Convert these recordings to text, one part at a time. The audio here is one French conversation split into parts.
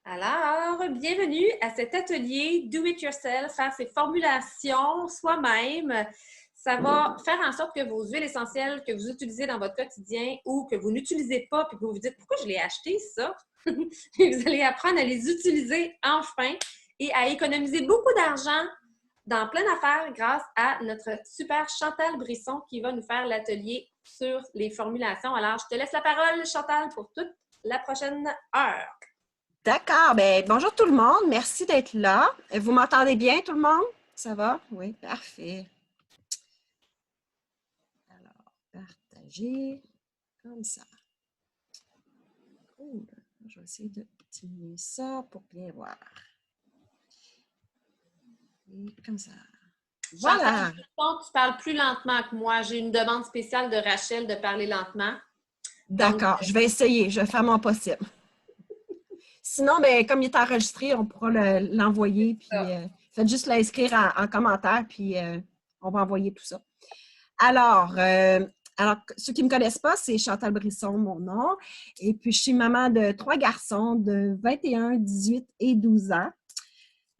Alors, bienvenue à cet atelier Do It Yourself, faire ses formulations soi-même. Ça va faire en sorte que vos huiles essentielles que vous utilisez dans votre quotidien ou que vous n'utilisez pas, puis que vous vous dites pourquoi je l'ai acheté ça, vous allez apprendre à les utiliser enfin et à économiser beaucoup d'argent dans plein d'affaires grâce à notre super Chantal Brisson qui va nous faire l'atelier sur les formulations. Alors, je te laisse la parole, Chantal, pour toute la prochaine heure. D'accord. Bien, bonjour tout le monde. Merci d'être là. Vous m'entendez bien, tout le monde? Ça va? Oui, parfait. Alors, partager comme ça. Cool. Je vais essayer de diminuer ça pour bien voir. Et comme ça. Voilà. Chantal, tu parles plus lentement que moi. J'ai une demande spéciale de Rachel de parler lentement. Donc, D'accord. Je vais essayer. Je vais faire mon possible. Sinon, bien, comme il est enregistré, on pourra l'envoyer. Puis, faites juste l'inscrire en commentaire, puis on va envoyer tout ça. Alors, ceux qui ne me connaissent pas, c'est Chantal Brisson, mon nom. Et puis, je suis maman de 3 garçons de 21, 18 et 12 ans.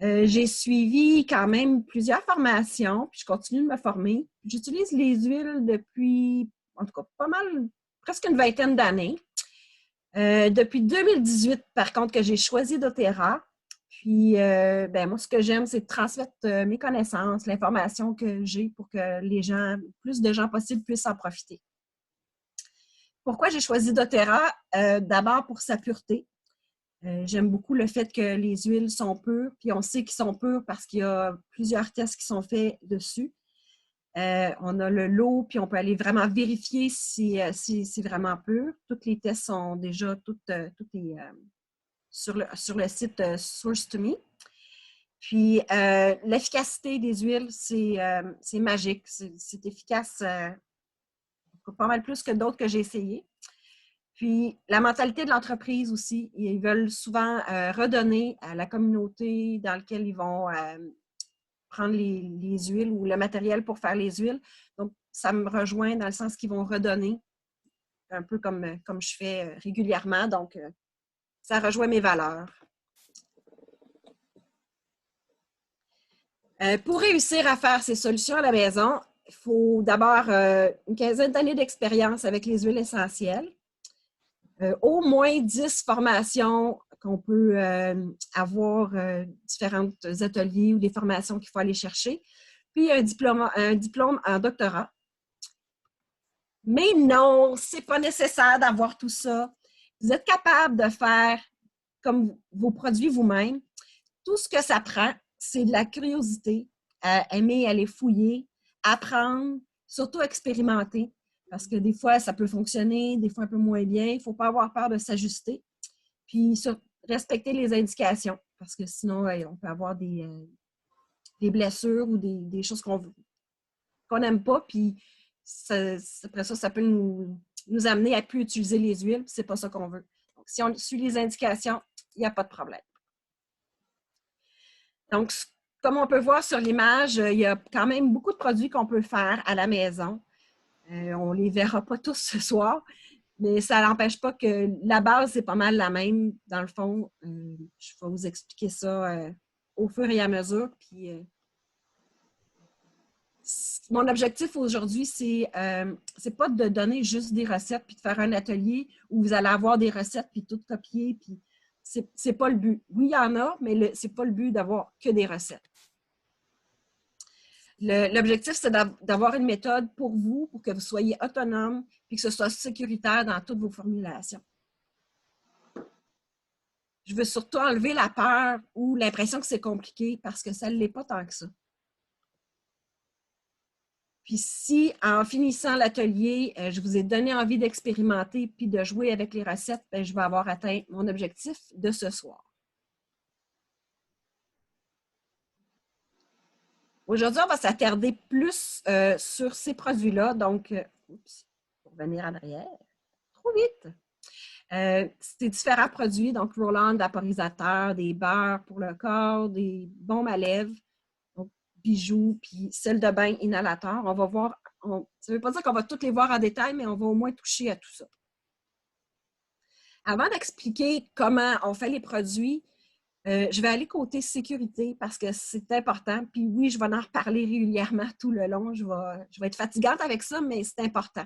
J'ai suivi quand même plusieurs formations, puis je continue de me former. J'utilise les huiles depuis, en tout cas, pas mal, presque une vingtaine d'années. Depuis 2018, par contre, que j'ai choisi doTERRA. Puis, moi, ce que j'aime, c'est de transmettre mes connaissances, l'information que j'ai pour que les gens, plus de gens possible, puissent en profiter. Pourquoi j'ai choisi doTERRA? D'abord pour sa pureté. J'aime beaucoup le fait que les huiles sont pures, puis on sait qu'ils sont pures parce qu'il y a plusieurs tests qui sont faits dessus. On a le lot, puis on peut aller vraiment vérifier si c'est vraiment pur. Tous les tests sont déjà tout est, sur le site Source2Me. Puis, l'efficacité des huiles, c'est magique. C'est efficace pas mal plus que d'autres que j'ai essayé. Puis, la mentalité de l'entreprise aussi, ils veulent souvent redonner à la communauté dans laquelle ils vont prendre les huiles ou le matériel pour faire les huiles. Donc, ça me rejoint dans le sens qu'ils vont redonner, un peu comme je fais régulièrement. Donc, ça rejoint mes valeurs. Pour réussir à faire ces solutions à la maison, il faut d'abord une quinzaine d'années d'expérience avec les huiles essentielles, au moins 10 formations qu'on peut avoir, différents ateliers ou des formations qu'il faut aller chercher, puis un diplôme en doctorat. Mais non, ce n'est pas nécessaire d'avoir tout ça. Vous êtes capable de faire comme vos produits vous-même. Tout ce que ça prend, c'est de la curiosité, aimer aller fouiller, apprendre, surtout expérimenter, parce que des fois, ça peut fonctionner, des fois un peu moins bien. Il ne faut pas avoir peur de s'ajuster. Puis, respecter les indications, parce que sinon, on peut avoir des blessures ou des choses qu'on n'aime pas. Puis, après ça, ça peut nous amener à ne plus utiliser les huiles. Ce n'est pas ça qu'on veut. Donc, si on suit les indications, il n'y a pas de problème. Donc, comme on peut voir sur l'image, il y a quand même beaucoup de produits qu'on peut faire à la maison. On ne les verra pas tous ce soir, mais ça n'empêche pas que la base, c'est pas mal la même. Dans le fond, je vais vous expliquer ça au fur et à mesure. Puis, mon objectif aujourd'hui, c'est pas de donner juste des recettes puis de faire un atelier où vous allez avoir des recettes puis tout copier. Puis c'est pas le but. Oui, il y en a, mais c'est pas le but d'avoir que des recettes. L'objectif, c'est d'avoir une méthode pour vous, pour que vous soyez autonome et que ce soit sécuritaire dans toutes vos formulations. Je veux surtout enlever la peur ou l'impression que c'est compliqué parce que ça ne l'est pas tant que ça. Puis si, en finissant l'atelier, je vous ai donné envie d'expérimenter puis de jouer avec les recettes, bien, je vais avoir atteint mon objectif de ce soir. Aujourd'hui, on va s'attarder plus sur ces produits-là. Donc, pour revenir en arrière, trop vite. C'est différents produits, donc roll-on, vaporisateur, des beurres pour le corps, des baumes à lèvres, donc bijoux, puis celle de bain inhalateur. On va voir, ça ne veut pas dire qu'on va toutes les voir en détail, mais on va au moins toucher à tout ça. Avant d'expliquer comment on fait les produits, Je vais aller côté sécurité parce que c'est important. Puis oui, je vais en reparler régulièrement tout le long. Je vais être fatigante avec ça, mais c'est important.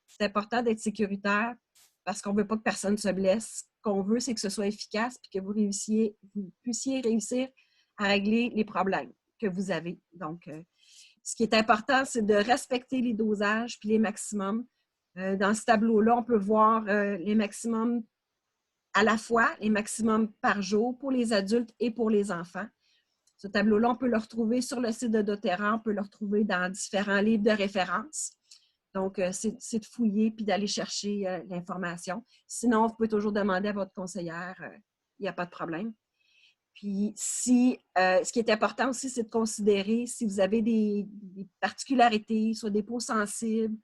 C'est important d'être sécuritaire parce qu'on ne veut pas que personne se blesse. Ce qu'on veut, c'est que ce soit efficace et que vous puissiez réussir à régler les problèmes que vous avez. Donc, ce qui est important, c'est de respecter les dosages puis les maximums. Dans ce tableau-là, on peut voir les maximums à la fois, les maximums par jour pour les adultes et pour les enfants. Ce tableau-là, on peut le retrouver sur le site de doTERRA, on peut le retrouver dans différents livres de référence. Donc, c'est de fouiller puis d'aller chercher l'information. Sinon, vous pouvez toujours demander à votre conseillère, il n'y a pas de problème. Puis, ce qui est important aussi, c'est de considérer si vous avez des particularités, soit des peaux sensibles.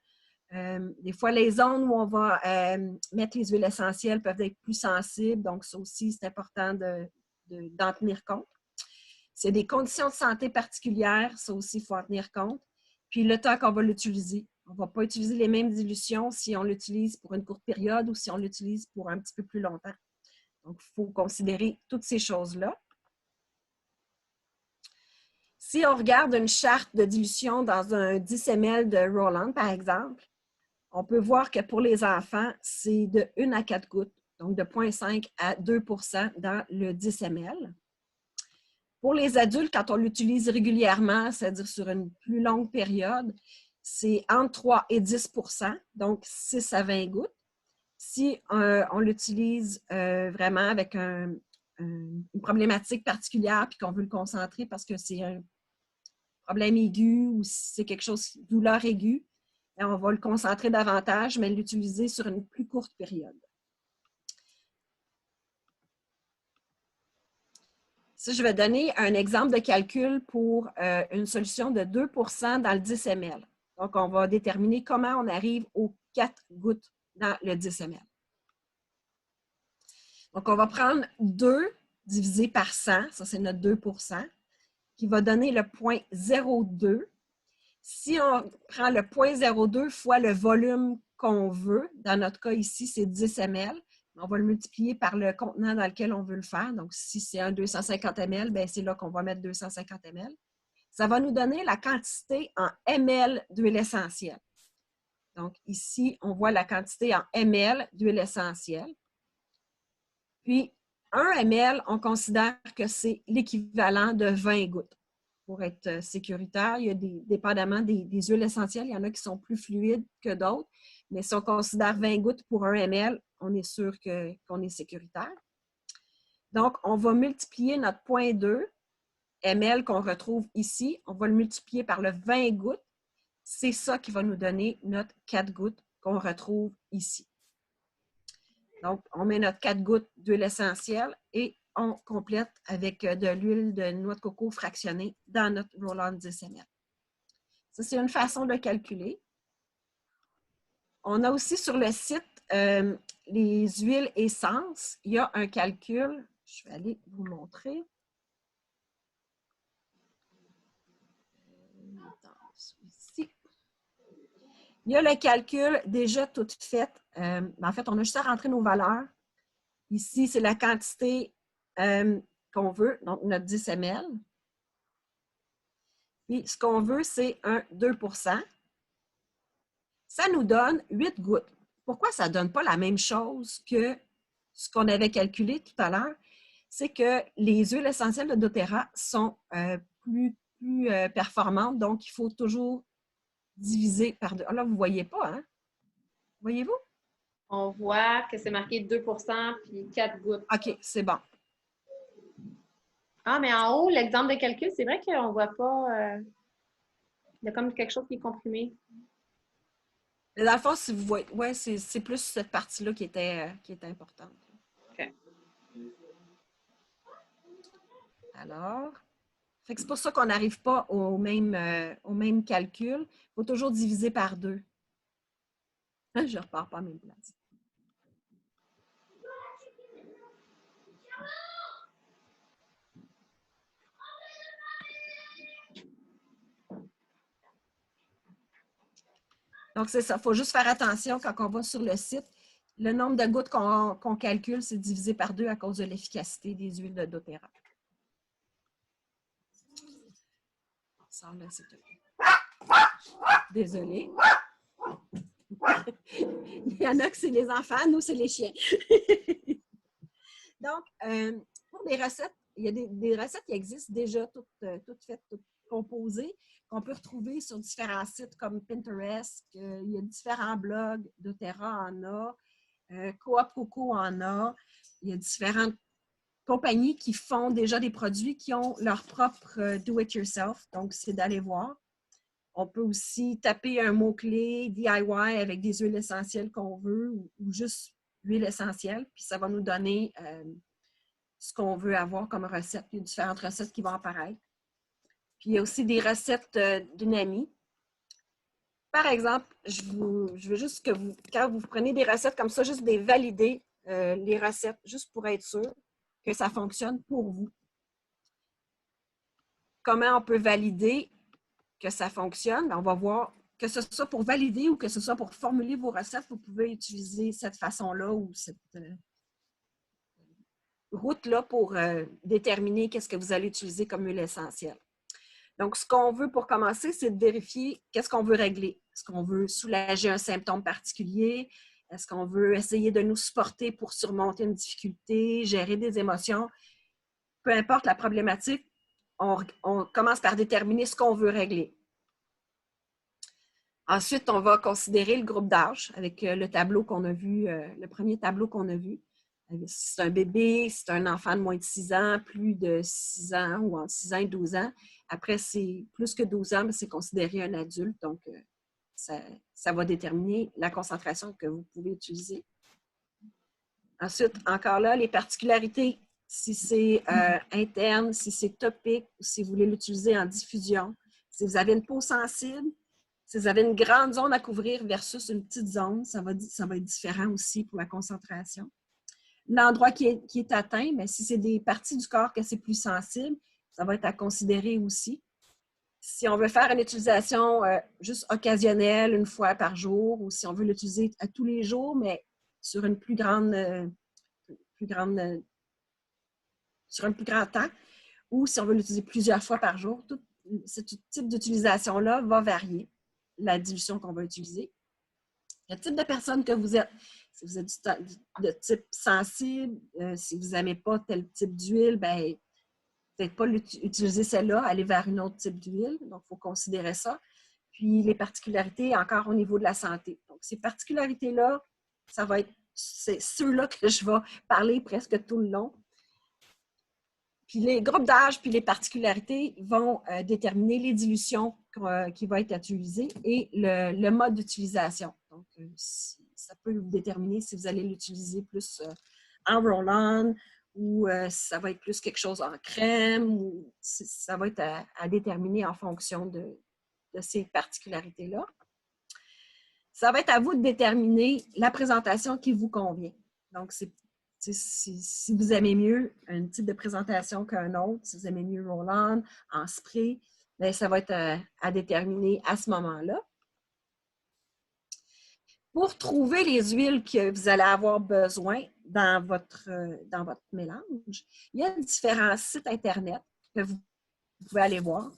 Des fois, les zones où on va mettre les huiles essentielles peuvent être plus sensibles. Donc, ça aussi, c'est important d'en tenir compte. C'est des conditions de santé particulières, ça aussi, il faut en tenir compte. Puis, le temps qu'on va l'utiliser. On ne va pas utiliser les mêmes dilutions si on l'utilise pour une courte période ou si on l'utilise pour un petit peu plus longtemps. Donc, il faut considérer toutes ces choses-là. Si on regarde une charte de dilution dans un 10 ml de Roland, par exemple, on peut voir que pour les enfants, c'est de 1 à 4 gouttes, donc de 0,5 à 2 % dans le 10 ml. Pour les adultes, quand on l'utilise régulièrement, c'est-à-dire sur une plus longue période, c'est entre 3 et 10 %, donc 6 à 20 gouttes. Si on l'utilise vraiment avec une problématique particulière puis qu'on veut le concentrer parce que c'est un problème aigu ou si c'est quelque chose, douleur aiguë, on va le concentrer davantage, mais l'utiliser sur une plus courte période. Si je vais donner un exemple de calcul pour une solution de 2 % dans le 10 ml. Donc, on va déterminer comment on arrive aux 4 gouttes dans le 10 ml. Donc, on va prendre 2 divisé par 100, ça c'est notre 2 %, qui va donner le 0,02. Si on prend le 0,02 fois le volume qu'on veut, dans notre cas ici, c'est 10 ml, on va le multiplier par le contenant dans lequel on veut le faire. Donc, si c'est un 250 ml, bien, c'est là qu'on va mettre 250 ml. Ça va nous donner la quantité en ml d'huile essentielle. Donc, ici, on voit la quantité en ml d'huile essentielle. Puis, 1 ml, on considère que c'est l'équivalent de 20 gouttes. Pour être sécuritaire, il y a dépendamment des huiles essentielles, il y en a qui sont plus fluides que d'autres, mais si on considère 20 gouttes pour 1 ml, on est sûr qu'on est sécuritaire. Donc, on va multiplier notre 0,2 ml qu'on retrouve ici, on va le multiplier par le 20 gouttes. C'est ça qui va nous donner notre 4 gouttes qu'on retrouve ici. Donc, on met notre 4 gouttes d'huile essentielle et on complète avec de l'huile de noix de coco fractionnée dans notre Roland 10 ml. Ça, c'est une façon de calculer. On a aussi sur le site les huiles essences. Il y a un calcul. Je vais aller vous montrer. Ici. Il y a le calcul déjà tout fait. En fait, on a juste à rentrer nos valeurs. Ici, c'est la quantité qu'on veut, donc notre 10 ml. Puis, ce qu'on veut, c'est un 2 %. Ça nous donne 8 gouttes. Pourquoi ça ne donne pas la même chose que ce qu'on avait calculé tout à l'heure? C'est que les huiles essentielles de doTERRA sont plus performantes, donc il faut toujours diviser par 2. Là, vous ne voyez pas, hein? Voyez-vous? On voit que c'est marqué 2 % puis 4 gouttes. OK, c'est bon. Ah, mais en haut, l'exemple de calcul, c'est vrai qu'on ne voit pas. Il y a comme quelque chose qui est comprimé. Mais dans le fond, si vous voyez, ouais, c'est plus cette partie-là qui était importante. OK. Alors, c'est pour ça qu'on n'arrive pas au même calcul. Il faut toujours diviser par 2. Je ne repars pas à la même place. Donc, c'est ça. Il faut juste faire attention quand on va sur le site. Le nombre de gouttes qu'on calcule, c'est divisé par 2 à cause de l'efficacité des huiles de doTERRA. Sors là, s'il te plaît. Désolée. Il y en a que c'est les enfants, nous, c'est les chiens. Donc, pour des recettes, il y a des recettes qui existent déjà toutes faites, toutes composées, qu'on peut retrouver sur différents sites comme Pinterest. Il y a différents blogs, doTERRA en a, Coop Coco en a. Il y a différentes compagnies qui font déjà des produits qui ont leur propre do-it-yourself. Donc, c'est d'aller voir. On peut aussi taper un mot-clé DIY avec des huiles essentielles qu'on veut ou juste l'huile essentielle, puis ça va nous donner ce qu'on veut avoir comme recette. Il y a différentes recettes qui vont apparaître. Puis il y a aussi des recettes d'une amie. Par exemple, je veux juste que quand vous prenez des recettes comme ça, juste de valider les recettes, juste pour être sûr que ça fonctionne pour vous. Comment on peut valider que ça fonctionne? Bien, on va voir que ce soit pour valider ou que ce soit pour formuler vos recettes, vous pouvez utiliser cette façon-là ou cette route-là pour déterminer qu'est-ce que vous allez utiliser comme huile essentielle. Donc, ce qu'on veut pour commencer, c'est de vérifier qu'est-ce qu'on veut régler. Est-ce qu'on veut soulager un symptôme particulier? Est-ce qu'on veut essayer de nous supporter pour surmonter une difficulté, gérer des émotions? Peu importe la problématique, on commence par déterminer ce qu'on veut régler. Ensuite, on va considérer le groupe d'âge avec le tableau qu'on a vu, le premier tableau qu'on a vu. Si c'est un bébé, si c'est un enfant de moins de 6 ans, plus de 6 ans ou entre 6 ans et 12 ans. Après, c'est plus que 12 ans, mais c'est considéré un adulte. Donc, ça va déterminer la concentration que vous pouvez utiliser. Ensuite, encore là, les particularités, si c'est interne, si c'est topique, ou si vous voulez l'utiliser en diffusion. Si vous avez une peau sensible, si vous avez une grande zone à couvrir versus une petite zone, ça va être différent aussi pour la concentration. L'endroit qui est atteint, mais si c'est des parties du corps que c'est plus sensible, ça va être à considérer aussi. Si on veut faire une utilisation juste occasionnelle, une fois par jour, ou si on veut l'utiliser à tous les jours, mais sur un plus grand temps, ou si on veut l'utiliser plusieurs fois par jour, tout ce type d'utilisation-là va varier, la dilution qu'on va utiliser. Le type de personne que vous êtes, si vous êtes de type sensible, si vous n'aimez pas tel type d'huile, bien, peut-être pas utiliser celle-là, aller vers une autre type d'huile. Donc, il faut considérer ça. Puis, les particularités, encore au niveau de la santé. Donc, ces particularités-là, c'est ceux-là que je vais parler presque tout le long. Puis, les groupes d'âge puis les particularités vont déterminer les dilutions qui vont être utilisées et le mode d'utilisation. Donc, ça peut vous déterminer si vous allez l'utiliser plus en roll-on ou ça va être plus quelque chose en crème, ou ça va être à déterminer en fonction de ces particularités-là. Ça va être à vous de déterminer la présentation qui vous convient. Donc, si vous aimez mieux un type de présentation qu'un autre, si vous aimez mieux roll-on, en spray, bien, ça va être à déterminer à ce moment-là. Pour trouver les huiles que vous allez avoir besoin dans votre mélange, il y a différents sites Internet que vous pouvez aller voir.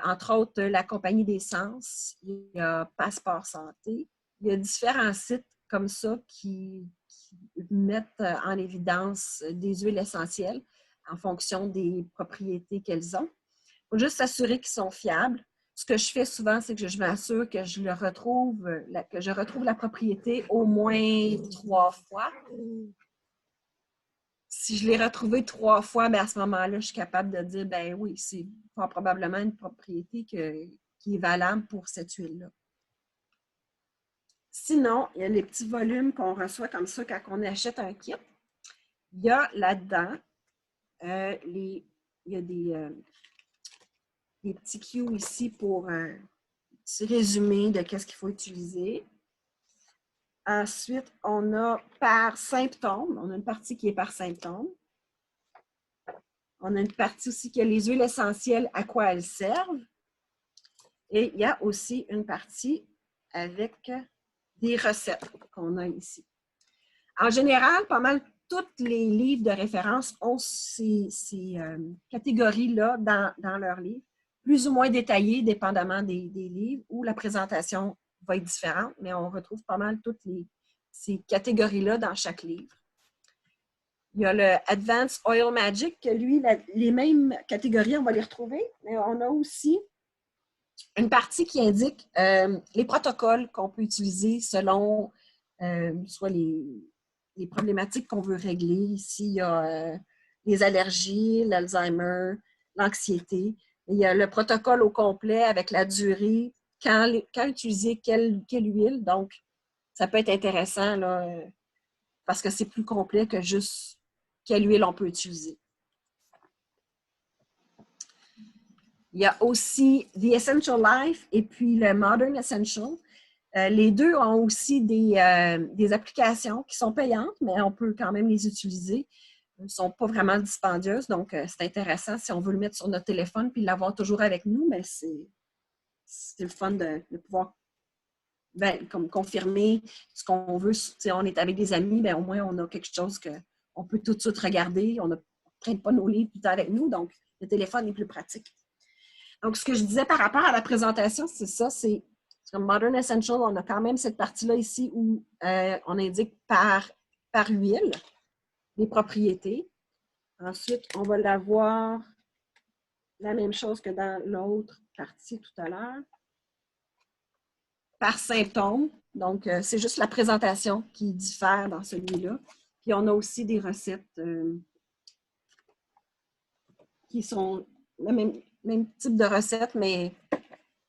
Entre autres, la Compagnie des Sens, il y a Passeport Santé. Il y a différents sites comme ça qui mettent en évidence des huiles essentielles en fonction des propriétés qu'elles ont. Il faut juste s'assurer qu'ils sont fiables. Ce que je fais souvent, c'est que je m'assure que je retrouve la propriété au moins 3 fois. Si je l'ai retrouvé 3 fois, bien à ce moment-là, je suis capable de dire, ben oui, c'est probablement une propriété qui est valable pour cette huile-là. Sinon, il y a les petits volumes qu'on reçoit comme ça quand on achète un kit. Il y a là-dedans, il y a des petits cues ici pour un petit résumé de qu'est-ce qu'il faut utiliser. Ensuite, on a par symptôme. On a une partie qui est par symptôme. On a une partie aussi qui a les huiles essentielles, à quoi elles servent. Et il y a aussi une partie avec des recettes qu'on a ici. En général, pas mal tous les livres de référence ont ces catégories-là dans leurs livres. plus ou moins détaillé, dépendamment des livres, ou la présentation va être différente, mais on retrouve pas mal toutes ces catégories-là dans chaque livre. Il y a le Advanced Oil Magic, que lui, les mêmes catégories, on va les retrouver, mais on a aussi une partie qui indique les protocoles qu'on peut utiliser selon soit les problématiques qu'on veut régler. Ici, il y a les allergies, l'Alzheimer, l'anxiété. Il y a le protocole au complet avec la durée, quand utiliser quelle huile. Donc, ça peut être intéressant là, parce que c'est plus complet que juste quelle huile on peut utiliser. Il y a aussi The Essential Life et puis le Modern Essential. Les deux ont aussi des applications qui sont payantes, mais on peut quand même les utiliser. Elles ne sont pas vraiment dispendieuses, donc c'est intéressant si on veut le mettre sur notre téléphone puis l'avoir toujours avec nous, mais c'est le fun de pouvoir comme confirmer ce qu'on veut. Si on est avec des amis, bien, au moins on a quelque chose qu'on peut tout de suite regarder. On ne prenne pas nos livres tout le temps avec nous, donc le téléphone est plus pratique. Donc, ce que je disais par rapport à la présentation, c'est ça, c'est comme Modern Essential, on a quand même cette partie-là ici où on indique par huile les propriétés. Ensuite, on va l'avoir la même chose que dans l'autre partie tout à l'heure. Par symptômes, donc c'est juste la présentation qui diffère dans celui-là. Puis on a aussi des recettes qui sont le même type de recettes, mais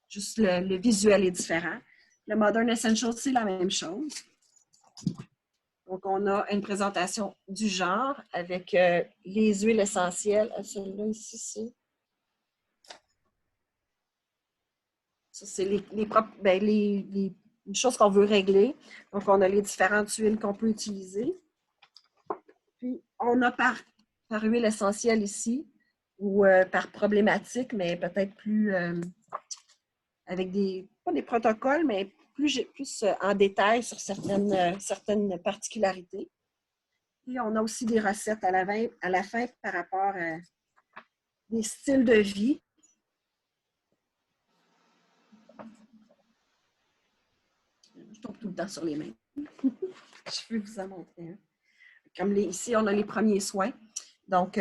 juste le visuel est différent. Le Modern Essential, c'est la même chose. Donc, on a une présentation du genre avec les huiles essentielles. Celle-là ici, c'est les choses qu'on veut régler. Donc, on a les différentes huiles qu'on peut utiliser. Puis, on a par huile essentielle ici, ou par problématique, mais peut-être plus avec pas des protocoles, mais plus en détail sur certaines particularités. Puis, on a aussi des recettes à la fin par rapport à des styles de vie. Je tombe tout le temps sur les mains. Je vais vous en montrer un. Comme ici, on a les premiers soins. Donc,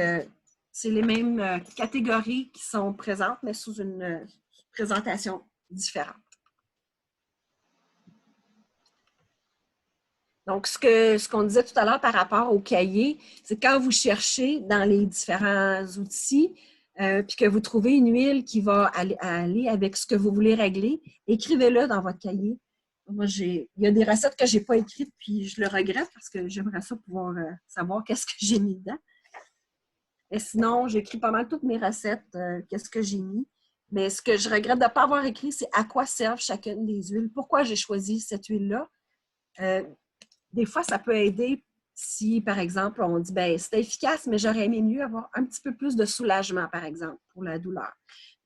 c'est les mêmes catégories qui sont présentes, mais sous une présentation différente. Donc, ce qu'on disait tout à l'heure par rapport au cahier, c'est quand vous cherchez dans les différents outils, puis que vous trouvez une huile qui va aller avec ce que vous voulez régler, écrivez-le dans votre cahier. Moi, il y a des recettes que je n'ai pas écrites, puis je le regrette parce que j'aimerais ça pouvoir savoir qu'est-ce que j'ai mis dedans. Et sinon, j'écris pas mal toutes mes recettes, qu'est-ce que j'ai mis. Mais ce que je regrette de ne pas avoir écrit, c'est à quoi servent chacune des huiles. Pourquoi j'ai choisi cette huile-là? Des fois, ça peut aider si, par exemple, on dit « c'était efficace, mais j'aurais aimé mieux avoir un petit peu plus de soulagement, par exemple, pour la douleur. »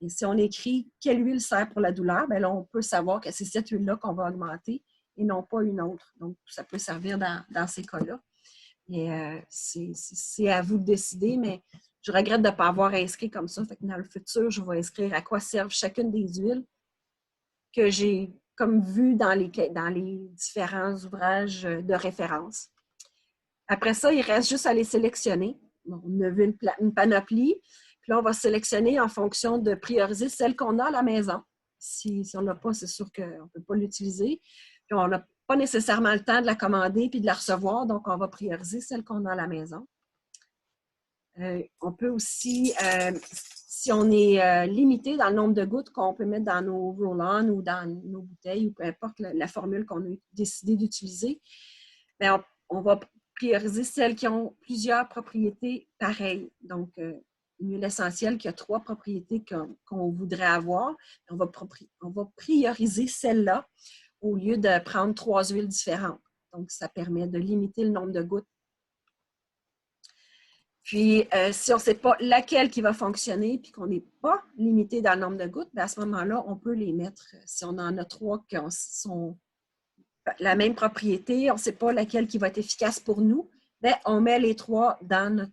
Et si on écrit « Quelle huile sert pour la douleur? » bien là, on peut savoir que c'est cette huile-là qu'on va augmenter et non pas une autre. Donc, ça peut servir dans ces cas-là. Et c'est à vous de décider, mais je regrette de ne pas avoir inscrit comme ça. Fait que dans le futur, je vais inscrire à quoi servent chacune des huiles que j'ai comme vu dans les différents ouvrages de référence. Après ça, il reste juste à les sélectionner. Bon, on a vu une panoplie. Puis là, on va sélectionner en fonction de prioriser celle qu'on a à la maison. Si on n'a pas, c'est sûr qu'on ne peut pas l'utiliser. Puis on n'a pas nécessairement le temps de la commander puis de la recevoir, donc on va prioriser celle qu'on a à la maison. On peut aussi, si on est limité dans le nombre de gouttes qu'on peut mettre dans nos roll-on ou dans nos bouteilles, ou peu importe la formule qu'on a décidé d'utiliser, bien, on va prioriser celles qui ont plusieurs propriétés pareilles. Donc, une huile essentielle qui a 3 propriétés qu'on voudrait avoir, on va prioriser celle-là au lieu de prendre 3 huiles différentes. Donc, ça permet de limiter le nombre de gouttes. Puis, si on ne sait pas laquelle qui va fonctionner puis qu'on n'est pas limité dans le nombre de gouttes, bien à ce moment-là, on peut les mettre. Si on en a 3 qui sont la même propriété, on ne sait pas laquelle qui va être efficace pour nous, bien, on met les 3 dans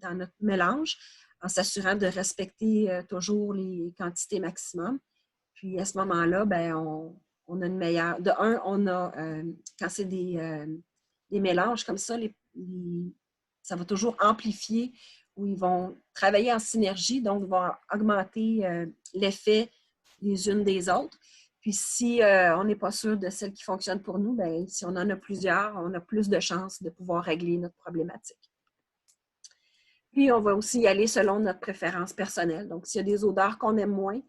dans notre mélange en s'assurant de respecter toujours les quantités maximum. Puis à ce moment-là, ben, on a une meilleure... De un, on a, quand c'est des mélanges comme ça, ça va toujours amplifier où ils vont travailler en synergie, donc ils vont augmenter l'effet les unes des autres. Puis si on n'est pas sûr de celle qui fonctionne pour nous, bien, si on en a plusieurs, on a plus de chances de pouvoir régler notre problématique. Puis on va aussi y aller selon notre préférence personnelle. Donc, s'il y a des odeurs qu'on aime moins,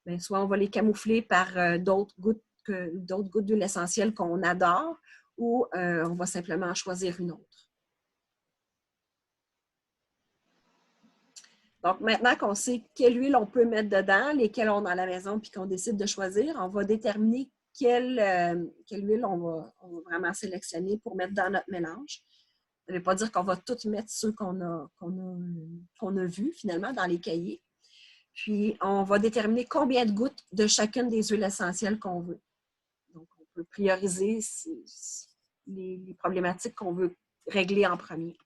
bien, soit on va les camoufler par d'autres gouttes d'huile essentielle qu'on adore, ou on va simplement choisir une autre. Donc, maintenant qu'on sait quelle huile on peut mettre dedans, lesquelles on a à la maison, puis qu'on décide de choisir, on va déterminer quelle huile on va vraiment sélectionner pour mettre dans notre mélange. Ça ne veut pas dire qu'on va toutes mettre ceux qu'on a vus, finalement, dans les cahiers. Puis, on va déterminer combien de gouttes de chacune des huiles essentielles qu'on veut. Donc, on peut prioriser les problématiques qu'on veut régler en premier.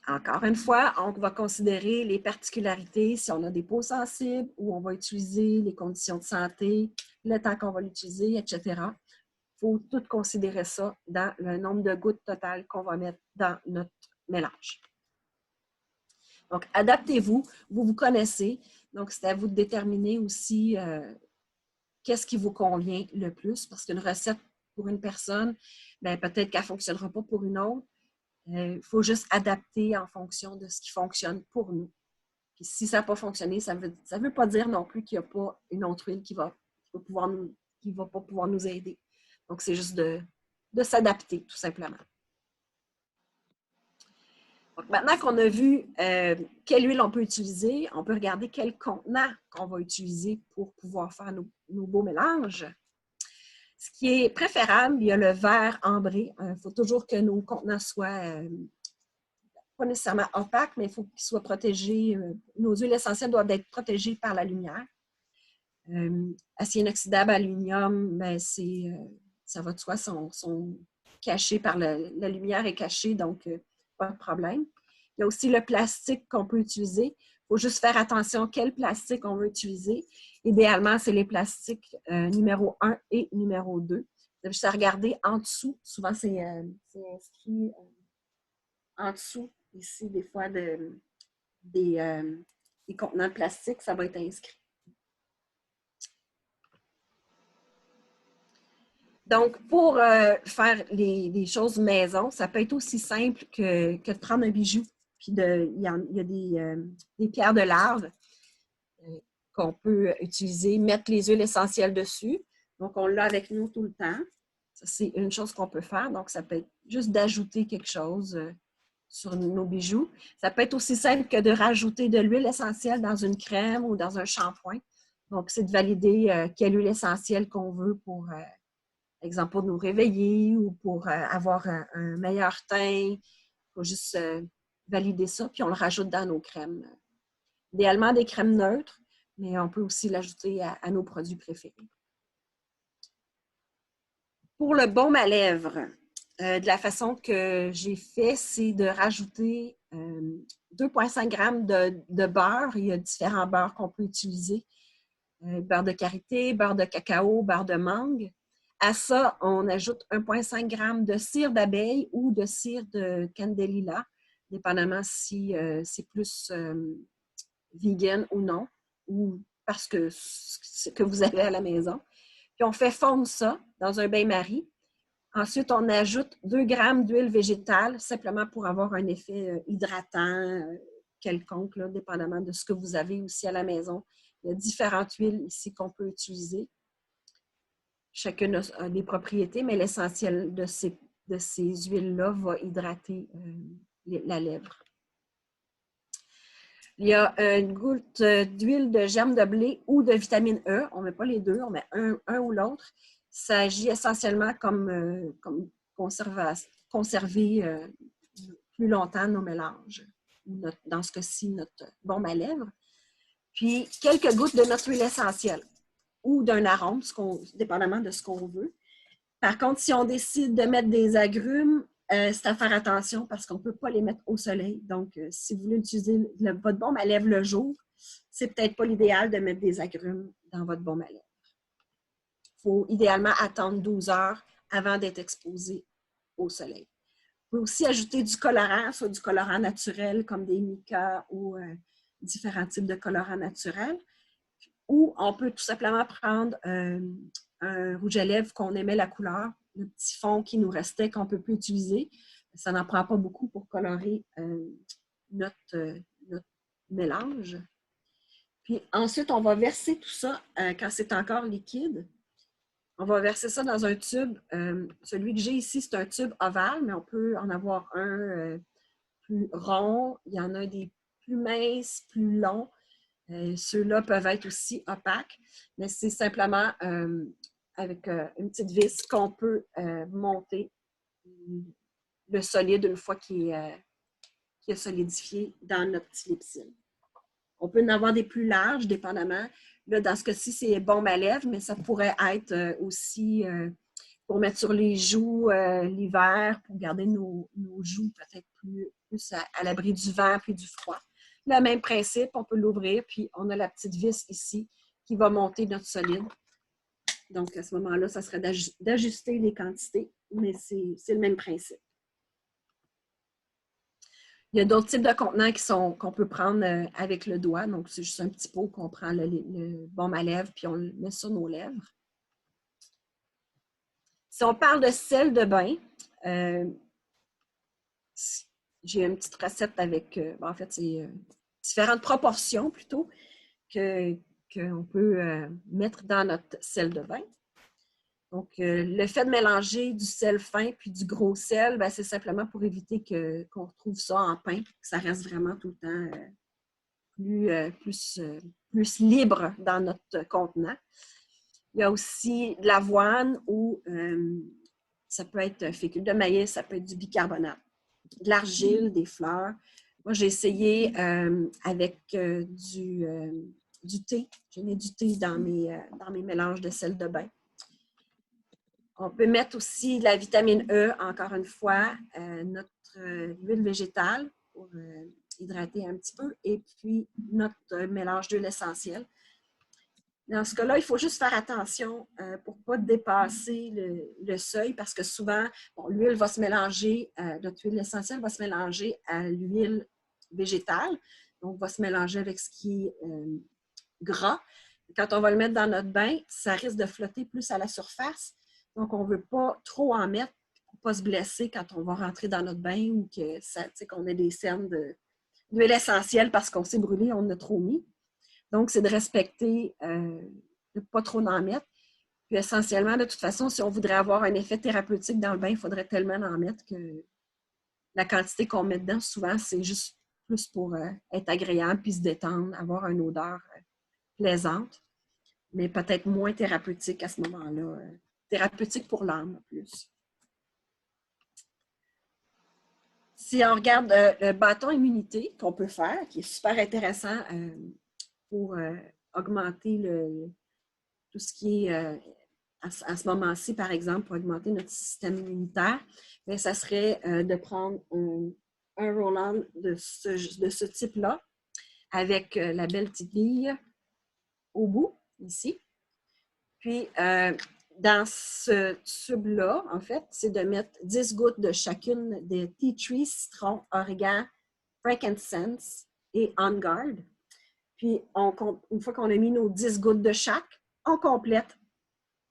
Encore une fois, on va considérer les particularités, si on a des peaux sensibles, ou on va utiliser les conditions de santé, le temps qu'on va l'utiliser, etc. Il faut tout considérer ça dans le nombre de gouttes totales qu'on va mettre dans notre mélange. Donc, adaptez-vous, vous connaissez. Donc, c'est à vous de déterminer aussi qu'est-ce qui vous convient le plus, parce qu'une recette pour une personne, peut-être qu'elle ne fonctionnera pas pour une autre. Il faut juste adapter en fonction de ce qui fonctionne pour nous. Puis si ça n'a pas fonctionné, ça ne veut pas dire non plus qu'il n'y a pas une autre huile qui va pas pouvoir nous aider. Donc, c'est juste de s'adapter, tout simplement. Donc, maintenant qu'on a vu quelle huile on peut utiliser, on peut regarder quel contenant qu'on va utiliser pour pouvoir faire nos beaux mélanges. Ce qui est préférable, il y a le verre ambré. Il faut toujours que nos contenants soient pas nécessairement opaques, mais il faut qu'ils soient protégés. Nos huiles essentielles doivent être protégées par la lumière. Acier inoxydable, aluminium, ça va de soi, sont cachés par la lumière est cachée, donc pas de problème. Il y a aussi le plastique qu'on peut utiliser. Il faut juste faire attention quel plastique on veut utiliser. Idéalement, c'est les plastiques numéro 1 et numéro 2. Vous avez juste à regarder en dessous. Souvent, c'est inscrit en dessous, ici, des fois, des contenants de plastique, ça va être inscrit. Donc, pour faire les choses maison, ça peut être aussi simple que de prendre un bijou. Puis il y a des pierres de lave qu'on peut utiliser, mettre les huiles essentielles dessus. Donc, on l'a avec nous tout le temps. Ça, c'est une chose qu'on peut faire. Donc, ça peut être juste d'ajouter quelque chose sur nos bijoux. Ça peut être aussi simple que de rajouter de l'huile essentielle dans une crème ou dans un shampoing. Donc, c'est de valider quelle huile essentielle qu'on veut pour, exemple, pour nous réveiller ou pour avoir un meilleur teint. Il faut juste valider ça, puis on le rajoute dans nos crèmes. Idéalement, des crèmes neutres, mais on peut aussi l'ajouter à nos produits préférés. Pour le baume à lèvres, de la façon que j'ai fait, c'est de rajouter 2,5 g de beurre. Il y a différents beurres qu'on peut utiliser. Beurre de karité, beurre de cacao, beurre de mangue. À ça, on ajoute 1,5 g de cire d'abeille ou de cire de candelilla, dépendamment si c'est plus vegan ou non, ou parce que ce que vous avez à la maison. Puis on fait fondre ça dans un bain-marie. Ensuite, on ajoute 2 g d'huile végétale, simplement pour avoir un effet hydratant quelconque, là, dépendamment de ce que vous avez aussi à la maison. Il y a différentes huiles ici qu'on peut utiliser. Chacune a des propriétés, mais l'essentiel de ces huiles-là va hydrater la lèvre. Il y a une goutte d'huile de germe de blé ou de vitamine E. On ne met pas les deux, on met un ou l'autre. Ça agit essentiellement comme conserver plus longtemps nos mélanges. Dans ce cas-ci, notre baume à lèvres. Puis, quelques gouttes de notre huile essentielle ou d'un arôme, dépendamment de ce qu'on veut. Par contre, si on décide de mettre des agrumes c'est à faire attention parce qu'on ne peut pas les mettre au soleil. Donc, si vous voulez utiliser votre baume à lèvres le jour, c'est peut-être pas l'idéal de mettre des agrumes dans votre baume à lèvres. Il faut idéalement attendre 12 heures avant d'être exposé au soleil. Vous pouvez aussi ajouter du colorant, soit du colorant naturel comme des mica ou différents types de colorants naturels. Ou on peut tout simplement prendre un rouge à lèvres qu'on aimait la couleur, le petit fond qui nous restait qu'on ne peut plus utiliser. Ça n'en prend pas beaucoup pour colorer notre mélange. Puis ensuite, on va verser tout ça quand c'est encore liquide. On va verser ça dans un tube. Celui que j'ai ici, c'est un tube ovale, mais on peut en avoir un plus rond. Il y en a des plus minces, plus longs. Ceux-là peuvent être aussi opaques, mais c'est simplement avec une petite vis qu'on peut monter le solide une fois qu'il est solidifié dans notre petit lip-seal. On peut en avoir des plus larges, dépendamment. Là, dans ce cas-ci, c'est baume à lèvres, mais ça pourrait être aussi pour mettre sur les joues l'hiver, pour garder nos joues peut-être plus à l'abri du vent puis du froid. Le même principe, on peut l'ouvrir, puis on a la petite vis ici qui va monter notre solide. Donc, à ce moment-là, ça serait d'ajuster les quantités, mais c'est le même principe. Il y a d'autres types de contenants qu'on peut prendre avec le doigt. Donc, c'est juste un petit pot qu'on prend le baume à lèvres, puis on le met sur nos lèvres. Si on parle de sel de bain, j'ai une petite recette avec, en fait, c'est différentes proportions plutôt qu'on peut mettre dans notre sel de bain. Donc, le fait de mélanger du sel fin puis du gros sel, c'est simplement pour éviter qu'on retrouve ça en pain, que ça reste vraiment tout le temps plus libre dans notre contenant. Il y a aussi de l'avoine ou ça peut être fécule de maïs, ça peut être du bicarbonate, de l'argile, des fleurs. Moi, j'ai essayé avec du thé. J'ai mis du thé dans mes mélanges de sel de bain. On peut mettre aussi de la vitamine E, encore une fois, notre huile végétale pour hydrater un petit peu, et puis notre mélange d'huile essentielle. Dans ce cas-là, il faut juste faire attention pour ne pas dépasser le seuil parce que souvent, l'huile va se mélanger, notre huile essentielle va se mélanger à l'huile végétale, donc va se mélanger avec ce qui est gras. Quand on va le mettre dans notre bain, ça risque de flotter plus à la surface. Donc, on ne veut pas trop en mettre pour ne pas se blesser quand on va rentrer dans notre bain ou qu'on ait des cernes d'huile essentielle parce qu'on s'est brûlé, on en a trop mis. Donc, c'est de respecter, de ne pas trop en mettre. Puis essentiellement, de toute façon, si on voudrait avoir un effet thérapeutique dans le bain, il faudrait tellement en mettre que la quantité qu'on met dedans, souvent, c'est juste plus pour être agréable puis se détendre, avoir une odeur plaisante, mais peut-être moins thérapeutique à ce moment-là. Thérapeutique pour l'âme, plus. Si on regarde le bâton immunité qu'on peut faire, qui est super intéressant pour augmenter tout ce qui est, à ce moment-ci, par exemple, pour augmenter notre système immunitaire, bien, ça serait de prendre un roll-on de ce type-là avec la belle petite bille au bout, ici. Puis, dans ce tube-là, en fait, c'est de mettre 10 gouttes de chacune des tea tree, citron, origan, frankincense et on guard. Puis, une fois qu'on a mis nos 10 gouttes de chaque, on complète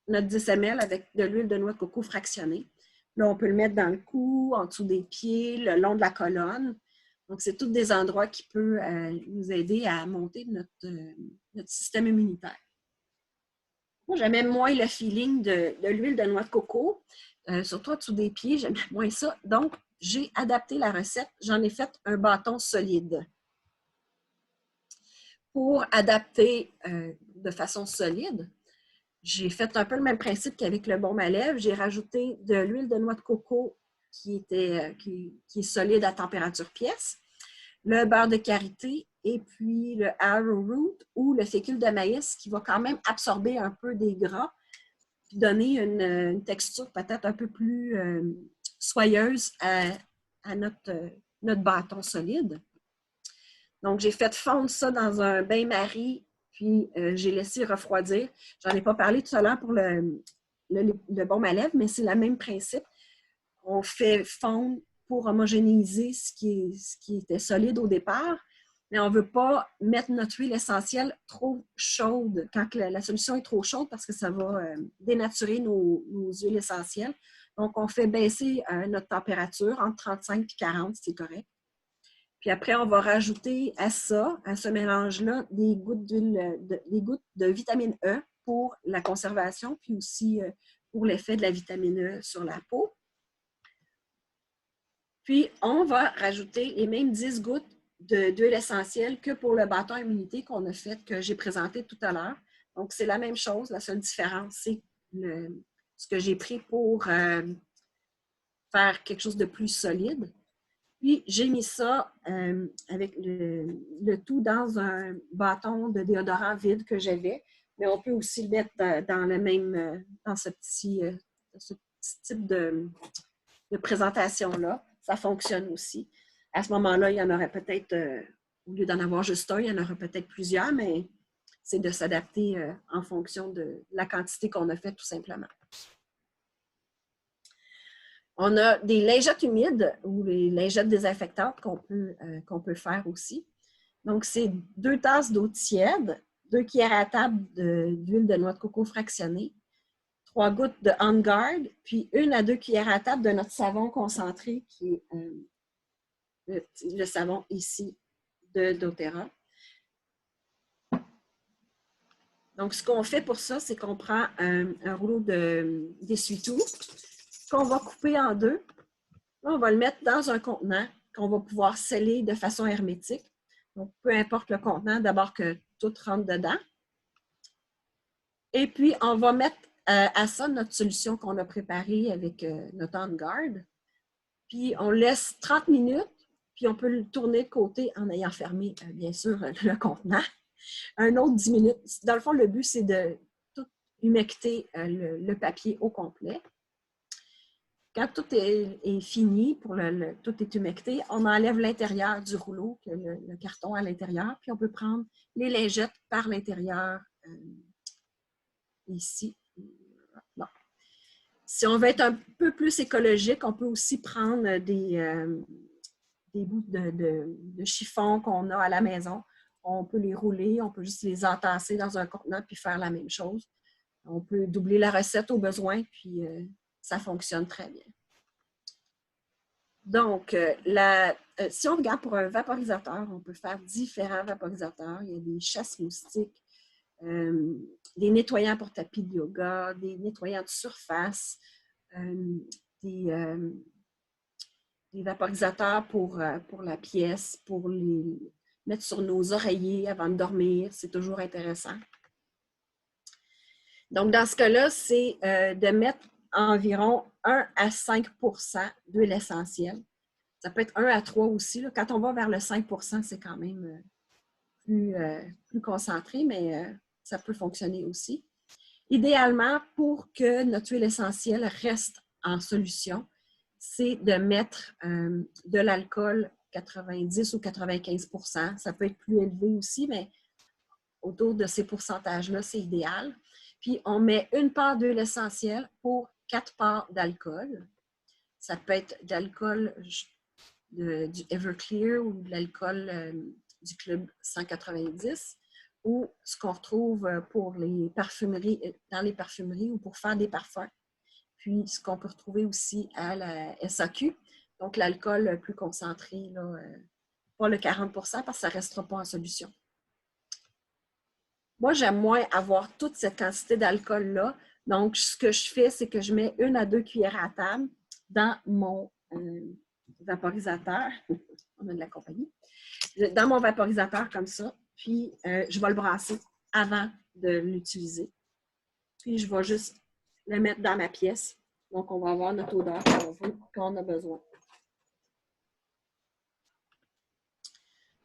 notre 10 ml avec de l'huile de noix de coco fractionnée. Là, on peut le mettre dans le cou, en dessous des pieds, le long de la colonne. Donc, c'est tous des endroits qui peuvent nous aider à monter notre système immunitaire. Moi, j'aimais moins le feeling de l'huile de noix de coco, surtout en dessous des pieds, j'aimais moins ça. Donc, j'ai adapté la recette. J'en ai fait un bâton solide. Pour adapter de façon solide, j'ai fait un peu le même principe qu'avec le baume à lèvres. J'ai rajouté de l'huile de noix de coco qui est solide à température pièce, le beurre de karité et puis le arrowroot ou le fécule de maïs qui va quand même absorber un peu des gras puis donner une texture peut-être un peu plus soyeuse à notre bâton solide. Donc, j'ai fait fondre ça dans un bain-marie, puis j'ai laissé refroidir. J'en ai pas parlé tout à l'heure pour le baume à lèvres, mais c'est le même principe. On fait fondre pour homogénéiser ce qui était solide au départ, mais on ne veut pas mettre notre huile essentielle trop chaude quand la solution est trop chaude parce que ça va dénaturer nos huiles essentielles. Donc, on fait baisser notre température entre 35 et 40, c'est correct. Puis après, on va rajouter à ce mélange-là, des gouttes de vitamine E pour la conservation, puis aussi pour l'effet de la vitamine E sur la peau. Puis, on va rajouter les mêmes 10 gouttes d'huile essentielle que pour le bâton immunité qu'on a fait, que j'ai présenté tout à l'heure. Donc, c'est la même chose. La seule différence, c'est ce que j'ai pris pour faire quelque chose de plus solide. Puis, j'ai mis ça avec le tout dans un bâton de déodorant vide que j'avais. Mais on peut aussi le mettre dans ce petit type de présentation-là. Ça fonctionne aussi. À ce moment-là, il y en aurait peut-être, au lieu d'en avoir juste un, il y en aurait peut-être plusieurs, mais c'est de s'adapter en fonction de la quantité qu'on a faite, tout simplement. On a des lingettes humides ou les lingettes désinfectantes qu'on peut faire aussi. Donc, c'est 2 tasses d'eau tiède, 2 cuillères à table d'huile de noix de coco fractionnée, 3 gouttes de On Guard, puis 1 à 2 cuillères à table de notre savon concentré qui est le savon ici de doTERRA. Donc, ce qu'on fait pour ça, c'est qu'on prend un rouleau d'essuie-tout qu'on va couper en 2. Là, on va le mettre dans un contenant qu'on va pouvoir sceller de façon hermétique. Donc, peu importe le contenant, d'abord que tout rentre dedans. Et puis, on va mettre à ça notre solution qu'on a préparée avec notre On Guard. Puis, on laisse 30 minutes, puis on peut le tourner de côté en ayant fermé, bien sûr, le contenant. Un autre 10 minutes. Dans le fond, le but, c'est de tout humecter le papier au complet. Quand tout est fini, tout est humecté, on enlève l'intérieur du rouleau, le carton à l'intérieur, puis on peut prendre les lingettes par l'intérieur ici. Bon. Si on veut être un peu plus écologique, on peut aussi prendre des bouts de chiffon qu'on a à la maison. On peut les rouler, on peut juste les entasser dans un contenant puis faire la même chose. On peut doubler la recette au besoin, puis ça fonctionne très bien. Donc, si on regarde pour un vaporisateur, on peut faire différents vaporisateurs. Il y a des chasse-moustiques, des nettoyants pour tapis de yoga, des nettoyants de surface, des vaporisateurs pour la pièce, pour les mettre sur nos oreillers avant de dormir. C'est toujours intéressant. Donc, dans ce cas-là, c'est de mettre environ 1 à 5 % d'huile essentielle. Ça peut être 1 à 3 aussi. Là. Quand on va vers le 5 %, c'est quand même plus concentré, mais ça peut fonctionner aussi. Idéalement, pour que notre huile essentielle reste en solution, c'est de mettre de l'alcool 90 ou 95 %. Ça peut être plus élevé aussi, mais autour de ces pourcentages-là, c'est idéal. Puis, on met 1 part d'huile essentielle pour 4 parts d'alcool. Ça peut être de l'alcool du Everclear ou de l'alcool du Club 190 ou ce qu'on retrouve pour les parfumeries, dans les parfumeries ou pour faire des parfums. Puis, ce qu'on peut retrouver aussi à la SAQ, donc l'alcool plus concentré, là, pas le 40 % parce que ça ne restera pas en solution. Moi, j'aime moins avoir toute cette quantité d'alcool-là. Donc, ce que je fais, c'est que je mets 1 à 2 cuillères à table dans mon vaporisateur. On a de la compagnie. Dans mon vaporisateur comme ça. Puis, je vais le brasser avant de l'utiliser. Puis, je vais juste le mettre dans ma pièce. Donc, on va avoir notre odeur qu'on a besoin.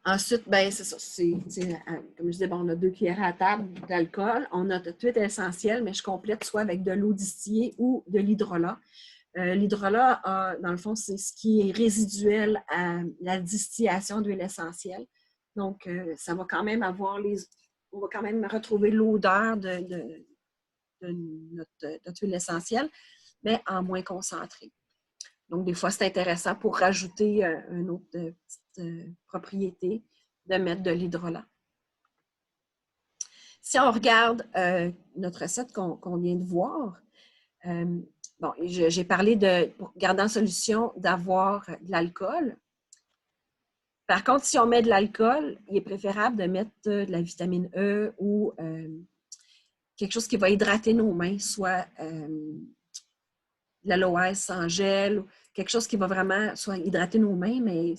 Ensuite, ben c'est ça. Comme je disais, bon, on a 2 cuillères à table d'alcool. On a de l'huile essentielle, mais je complète soit avec de l'eau distillée ou de l'hydrolat. L'hydrolat, dans le fond, c'est ce qui est résiduel à la distillation d'huile essentielle. Donc, ça va quand même on va quand même retrouver l'odeur de notre huile essentielle, mais en moins concentré. Donc, des fois, c'est intéressant pour rajouter une autre petite propriété de mettre de l'hydrolat. Si on regarde notre recette qu'on vient de voir, bon, j'ai parlé pour garder en solution, d'avoir de l'alcool. Par contre, si on met de l'alcool, il est préférable de mettre de la vitamine E ou quelque chose qui va hydrater nos mains, soit de l'aloès sans gel, quelque chose qui va vraiment soit hydrater nos mains, mais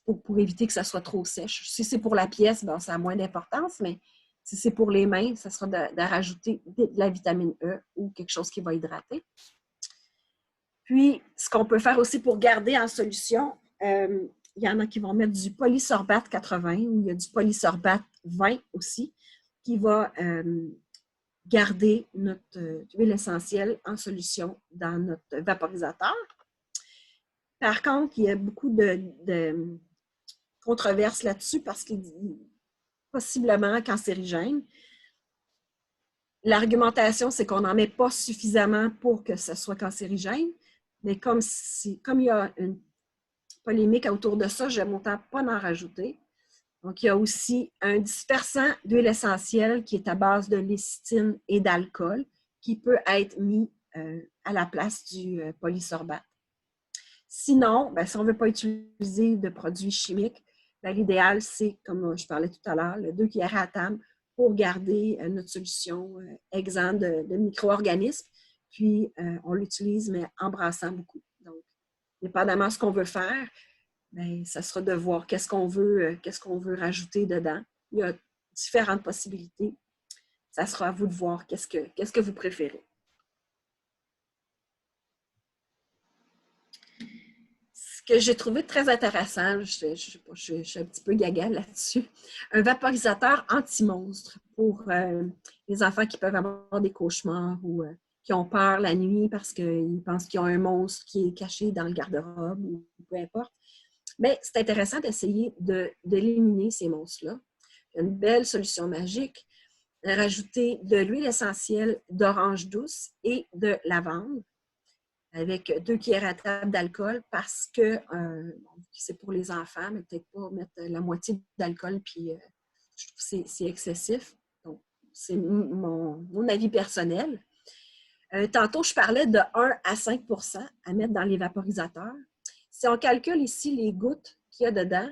pour éviter que ça soit trop sèche. Si c'est pour la pièce, bon, ça a moins d'importance, mais si c'est pour les mains, ça sera de rajouter de la vitamine E ou quelque chose qui va hydrater. Puis, ce qu'on peut faire aussi pour garder en solution, il y en a qui vont mettre du polysorbate 80 ou il y a du polysorbate 20 aussi, qui va garder notre huile essentielle en solution dans notre vaporisateur. Par contre, il y a beaucoup de controverses là-dessus parce qu'il est possiblement cancérigène. L'argumentation, c'est qu'on n'en met pas suffisamment pour que ce soit cancérigène, mais comme il y a une polémique autour de ça, j'aime autant pas en rajouter. Donc, il y a aussi un dispersant d'huile essentielle qui est à base de lécithine et d'alcool qui peut être mis à la place du polysorbate. Sinon, si on ne veut pas utiliser de produits chimiques, l'idéal, c'est, comme je parlais tout à l'heure, le 2 cuillères à table pour garder notre solution exempte de micro-organismes. Puis, on l'utilise, mais en brassant beaucoup. Donc, dépendamment de ce qu'on veut faire, ça sera de voir qu'est-ce qu'on veut rajouter dedans. Il y a différentes possibilités. Ça sera à vous de voir qu'est-ce que vous préférez. Ce que j'ai trouvé très intéressant, je suis un petit peu gaga là-dessus, un vaporisateur anti-monstre pour les enfants qui peuvent avoir des cauchemars ou qui ont peur la nuit parce qu'ils pensent qu'ils ont un monstre qui est caché dans le garde-robe ou peu importe. Mais c'est intéressant d'essayer d'éliminer ces monstres-là. Il y a une belle solution magique. Rajouter de l'huile essentielle d'orange douce et de lavande avec 2 cuillères à table d'alcool parce que c'est pour les enfants, mais peut-être pas mettre la moitié d'alcool, puis je trouve que c'est excessif. Donc, c'est mon avis personnel. Tantôt, je parlais de 1 à 5 % à mettre dans les vaporisateurs. Si on calcule ici les gouttes qu'il y a dedans,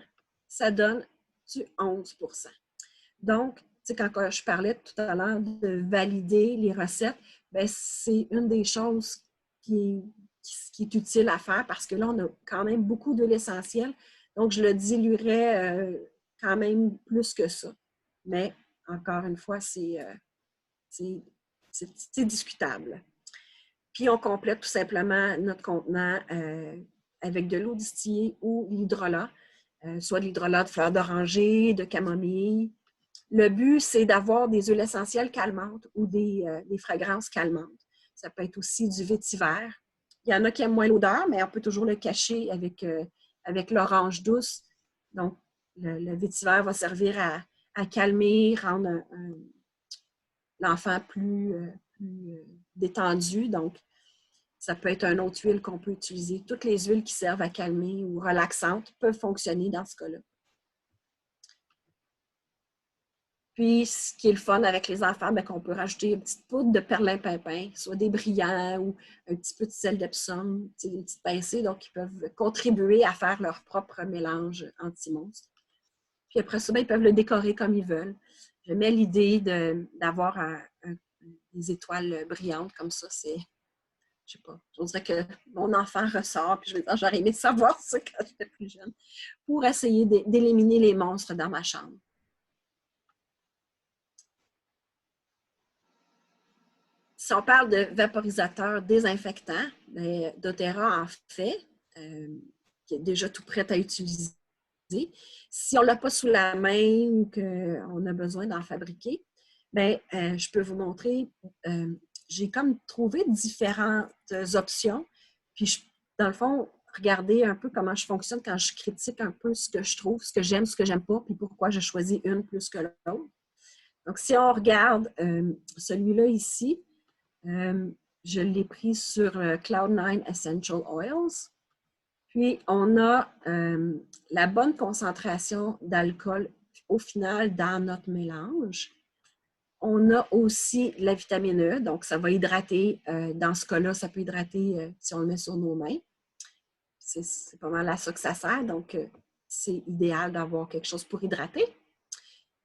ça donne du 11 %. Donc, quand je parlais tout à l'heure de valider les recettes, c'est une des choses qui est utile à faire parce que là, on a quand même beaucoup d'huile essentielle. Donc, je le diluerais quand même plus que ça. Mais, encore une fois, c'est discutable. Puis, on complète tout simplement notre contenant avec de l'eau distillée ou l'hydrolat, soit de l'hydrolat de fleurs d'oranger, de camomille. Le but, c'est d'avoir des huiles essentielles calmantes ou des fragrances calmantes. Ça peut être aussi du vétiver. Il y en a qui aiment moins l'odeur, mais on peut toujours le cacher avec l'orange douce. Donc, le vétiver va servir à calmer, rendre l'enfant plus détendu. Donc, ça peut être une autre huile qu'on peut utiliser. Toutes les huiles qui servent à calmer ou relaxantes peuvent fonctionner dans ce cas-là. Puis, ce qui est le fun avec les enfants, qu'on peut rajouter une petite poudre de perlimpinpin, soit des brillants ou un petit peu de sel d'Epsom, une petite pincée, donc ils peuvent contribuer à faire leur propre mélange anti-monstre. Puis après ça, ils peuvent le décorer comme ils veulent. J'aime l'idée d'avoir des étoiles brillantes comme ça. C'est, je sais pas, je dirais que mon enfant ressort, puis je vais dire, j'aurais aimé savoir ça quand j'étais plus jeune, pour essayer d'éliminer les monstres dans ma chambre. Si on parle de vaporisateur désinfectant, doTERRA en fait, qui est déjà tout prêt à utiliser. Si on ne l'a pas sous la main ou qu'on a besoin d'en fabriquer, je peux vous montrer, j'ai comme trouvé différentes options. Puis, dans le fond, regarder un peu comment je fonctionne quand je critique un peu ce que je trouve, ce que j'aime pas, puis pourquoi je choisis une plus que l'autre. Donc, si on regarde celui-là ici, je l'ai pris sur Cloud9 Essential Oils. Puis, on a la bonne concentration d'alcool au final dans notre mélange. On a aussi la vitamine E, donc ça va hydrater. Dans ce cas-là, ça peut hydrater si on le met sur nos mains. C'est pas mal à ça que ça sert, donc c'est idéal d'avoir quelque chose pour hydrater.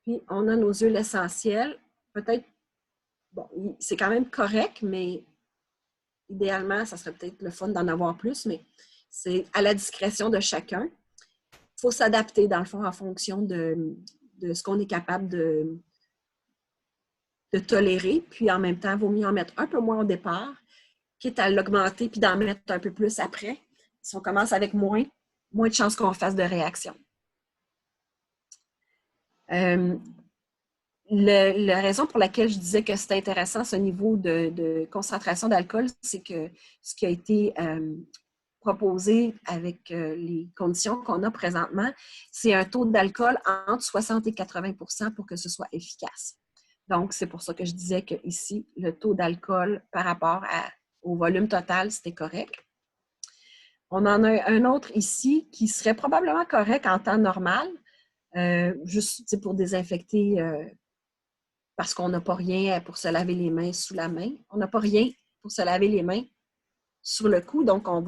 Puis, on a nos huiles essentielles. Peut-être, bon, c'est quand même correct, mais idéalement, ça serait peut-être le fun d'en avoir plus, mais c'est à la discrétion de chacun. Il faut s'adapter, dans le fond, en fonction de ce qu'on est capable de tolérer. Puis, en même temps, il vaut mieux en mettre un peu moins au départ, quitte à l'augmenter puis d'en mettre un peu plus après. Si on commence avec moins de chances qu'on fasse de réaction. La raison pour laquelle je disais que c'est intéressant ce niveau de concentration d'alcool, c'est que ce qui a été proposé avec les conditions qu'on a présentement, c'est un taux d'alcool entre 60 et 80 % pour que ce soit efficace. Donc, c'est pour ça que je disais qu'ici, le taux d'alcool par rapport au volume total, c'était correct. On en a un autre ici qui serait probablement correct en temps normal, juste pour désinfecter parce qu'on n'a pas rien pour se laver les mains sous la main. On n'a pas rien pour se laver les mains sur le cou, donc on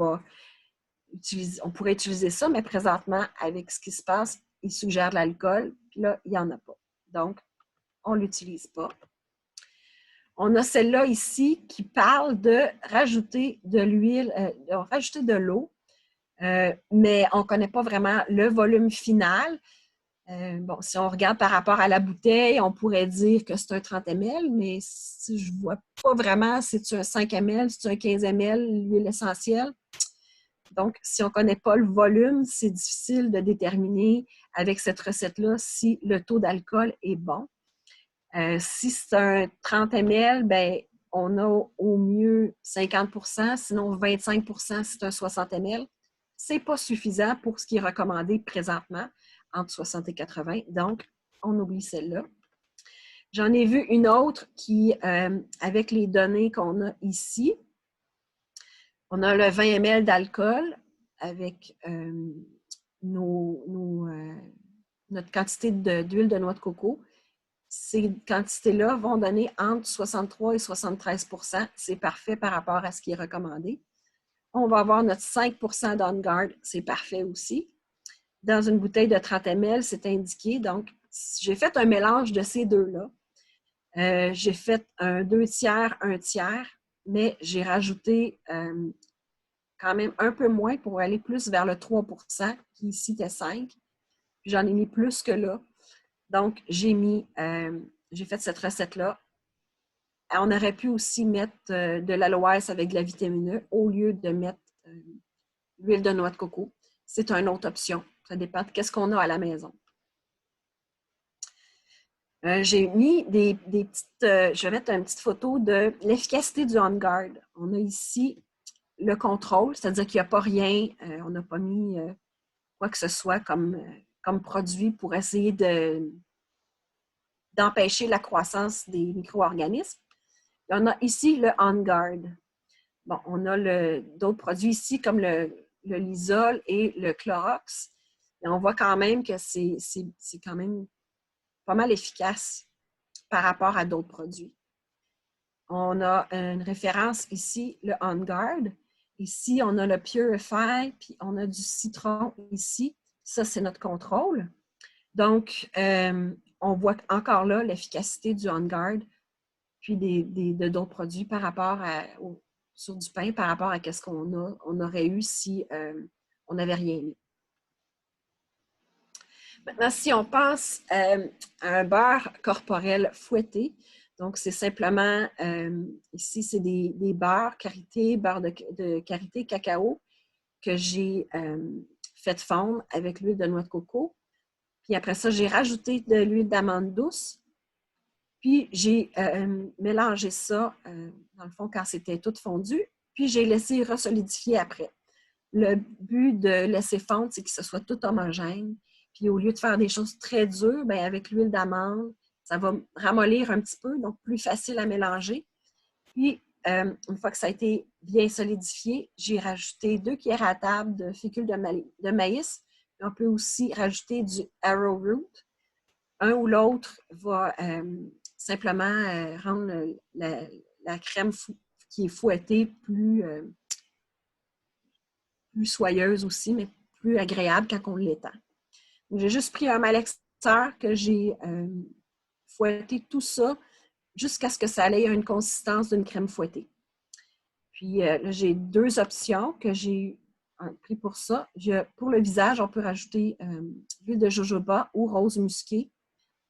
pourrait utiliser ça, mais présentement, avec ce qui se passe, il suggère de l'alcool, puis là, il n'y en a pas. Donc, on ne l'utilise pas. On a celle-là ici qui parle de rajouter de l'huile, rajouter de l'eau, mais on ne connaît pas vraiment le volume final. Bon, si on regarde par rapport à la bouteille, on pourrait dire que c'est un 30 ml, mais si je ne vois pas vraiment si c'est un 5 ml, si c'est un 15 ml, l'huile essentielle. Donc, si on ne connaît pas le volume, c'est difficile de déterminer avec cette recette-là si le taux d'alcool est bon. Si c'est un 30 ml, bien, on a au mieux 50 %, sinon 25 % si c'est un 60 ml. Ce n'est pas suffisant pour ce qui est recommandé présentement, entre 60 et 80. Donc, on oublie celle-là. J'en ai vu une autre qui, avec les données qu'on a ici, on a le 20 ml d'alcool avec notre quantité d'huile de noix de coco. Ces quantités-là vont donner entre 63 et 73 %. C'est parfait par rapport à ce qui est recommandé. On va avoir notre 5 % d'On Guard, c'est parfait aussi. Dans une bouteille de 30 ml, c'est indiqué. Donc, j'ai fait un mélange de ces deux-là. J'ai fait un 2 tiers, 1 tiers, mais j'ai rajouté quand même un peu moins pour aller plus vers le 3 % qui ici était 5. Puis j'en ai mis plus que là. Donc, j'ai fait cette recette-là. On aurait pu aussi mettre de l'aloès avec de la vitamine E au lieu de mettre l'huile de noix de coco. C'est une autre option. Ça dépend de ce qu'on a à la maison. J'ai mis des petites... je vais mettre une petite photo de l'efficacité du On Guard. On a ici le contrôle, c'est-à-dire qu'il n'y a pas rien. On n'a pas mis quoi que ce soit comme produit pour essayer d'empêcher la croissance des micro-organismes. On a ici le On Guard. Bon, on a d'autres produits ici comme le Lysol et le Clorox. Et on voit quand même que c'est quand même pas mal efficace par rapport à d'autres produits. On a une référence ici, le On Guard. Ici, on a le Purify, puis on a du citron ici. Ça, c'est notre contrôle. Donc, on voit encore là l'efficacité du On Guard, puis d'autres produits par rapport sur du pain, par rapport à ce qu'on aurait eu si on n'avait rien mis. Maintenant, si on pense à un beurre corporel fouetté, donc c'est simplement, ici, c'est des beurres karité, beurre de karité cacao que j'ai fait fondre avec l'huile de noix de coco. Puis après ça, j'ai rajouté de l'huile d'amande douce. Puis j'ai mélangé ça, dans le fond, quand c'était tout fondu. puis j'ai laissé resolidifier après. Le but de laisser fondre, c'est que ce soit tout homogène. Puis au lieu de faire des choses très dures, bien, avec l'huile d'amande, ça va ramollir un petit peu, donc plus facile à mélanger. Puis, une fois que ça a été bien solidifié, j'ai rajouté 2 cuillères à table de fécule de maïs. On peut aussi rajouter du arrowroot. Un ou l'autre va simplement rendre la crème qui est fouettée plus soyeuse aussi, mais plus agréable quand on l'étend. J'ai juste pris un malaxeur que j'ai fouetté tout ça jusqu'à ce que ça ait une consistance d'une crème fouettée. Puis là, j'ai 2 options que j'ai pris pour ça. Pour le visage, on peut rajouter l'huile de jojoba ou rose musquée,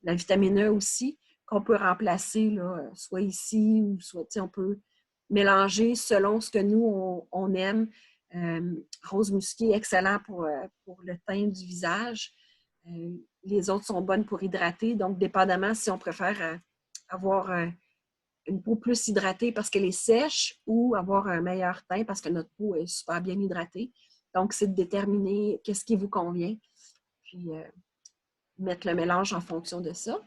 la vitamine E aussi, qu'on peut remplacer là, soit ici ou soit, on peut mélanger selon ce que nous, on aime. Rose musquée, excellent pour le teint du visage. Les autres sont bonnes pour hydrater. Donc, dépendamment si on préfère avoir une peau plus hydratée parce qu'elle est sèche ou avoir un meilleur teint parce que notre peau est super bien hydratée. Donc, c'est de déterminer qu'est-ce qui vous convient. Puis, mettre le mélange en fonction de ça.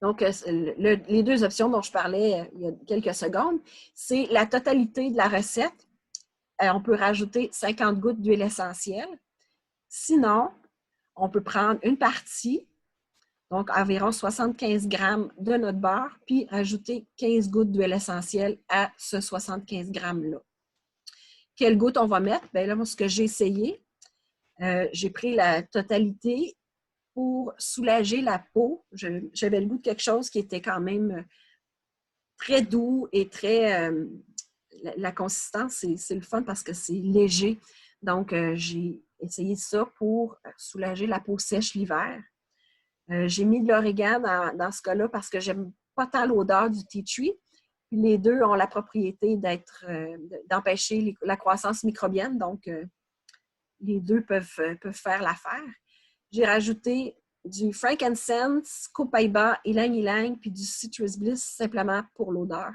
Donc, les 2 options dont je parlais il y a quelques secondes, c'est la totalité de la recette. On peut rajouter 50 gouttes d'huile essentielle. Sinon, on peut prendre une partie, donc environ 75 grammes de notre beurre, puis rajouter 15 gouttes d'huile essentielle à ce 75 grammes-là. Quelle goutte on va mettre? Bien là, moi, ce que j'ai essayé, j'ai pris la totalité pour soulager la peau. J'avais le goût de quelque chose qui était quand même très doux et très... la consistance, c'est le fun parce que c'est léger. Donc, j'ai essayé ça pour soulager la peau sèche l'hiver. J'ai mis de l'origan dans ce cas-là parce que j'aime pas tant l'odeur du tea tree. Puis les deux ont la propriété d'empêcher la croissance microbienne. Donc, les deux peuvent faire l'affaire. J'ai rajouté du frankincense, copaiba, ylang-ylang, puis du citrus bliss simplement pour l'odeur.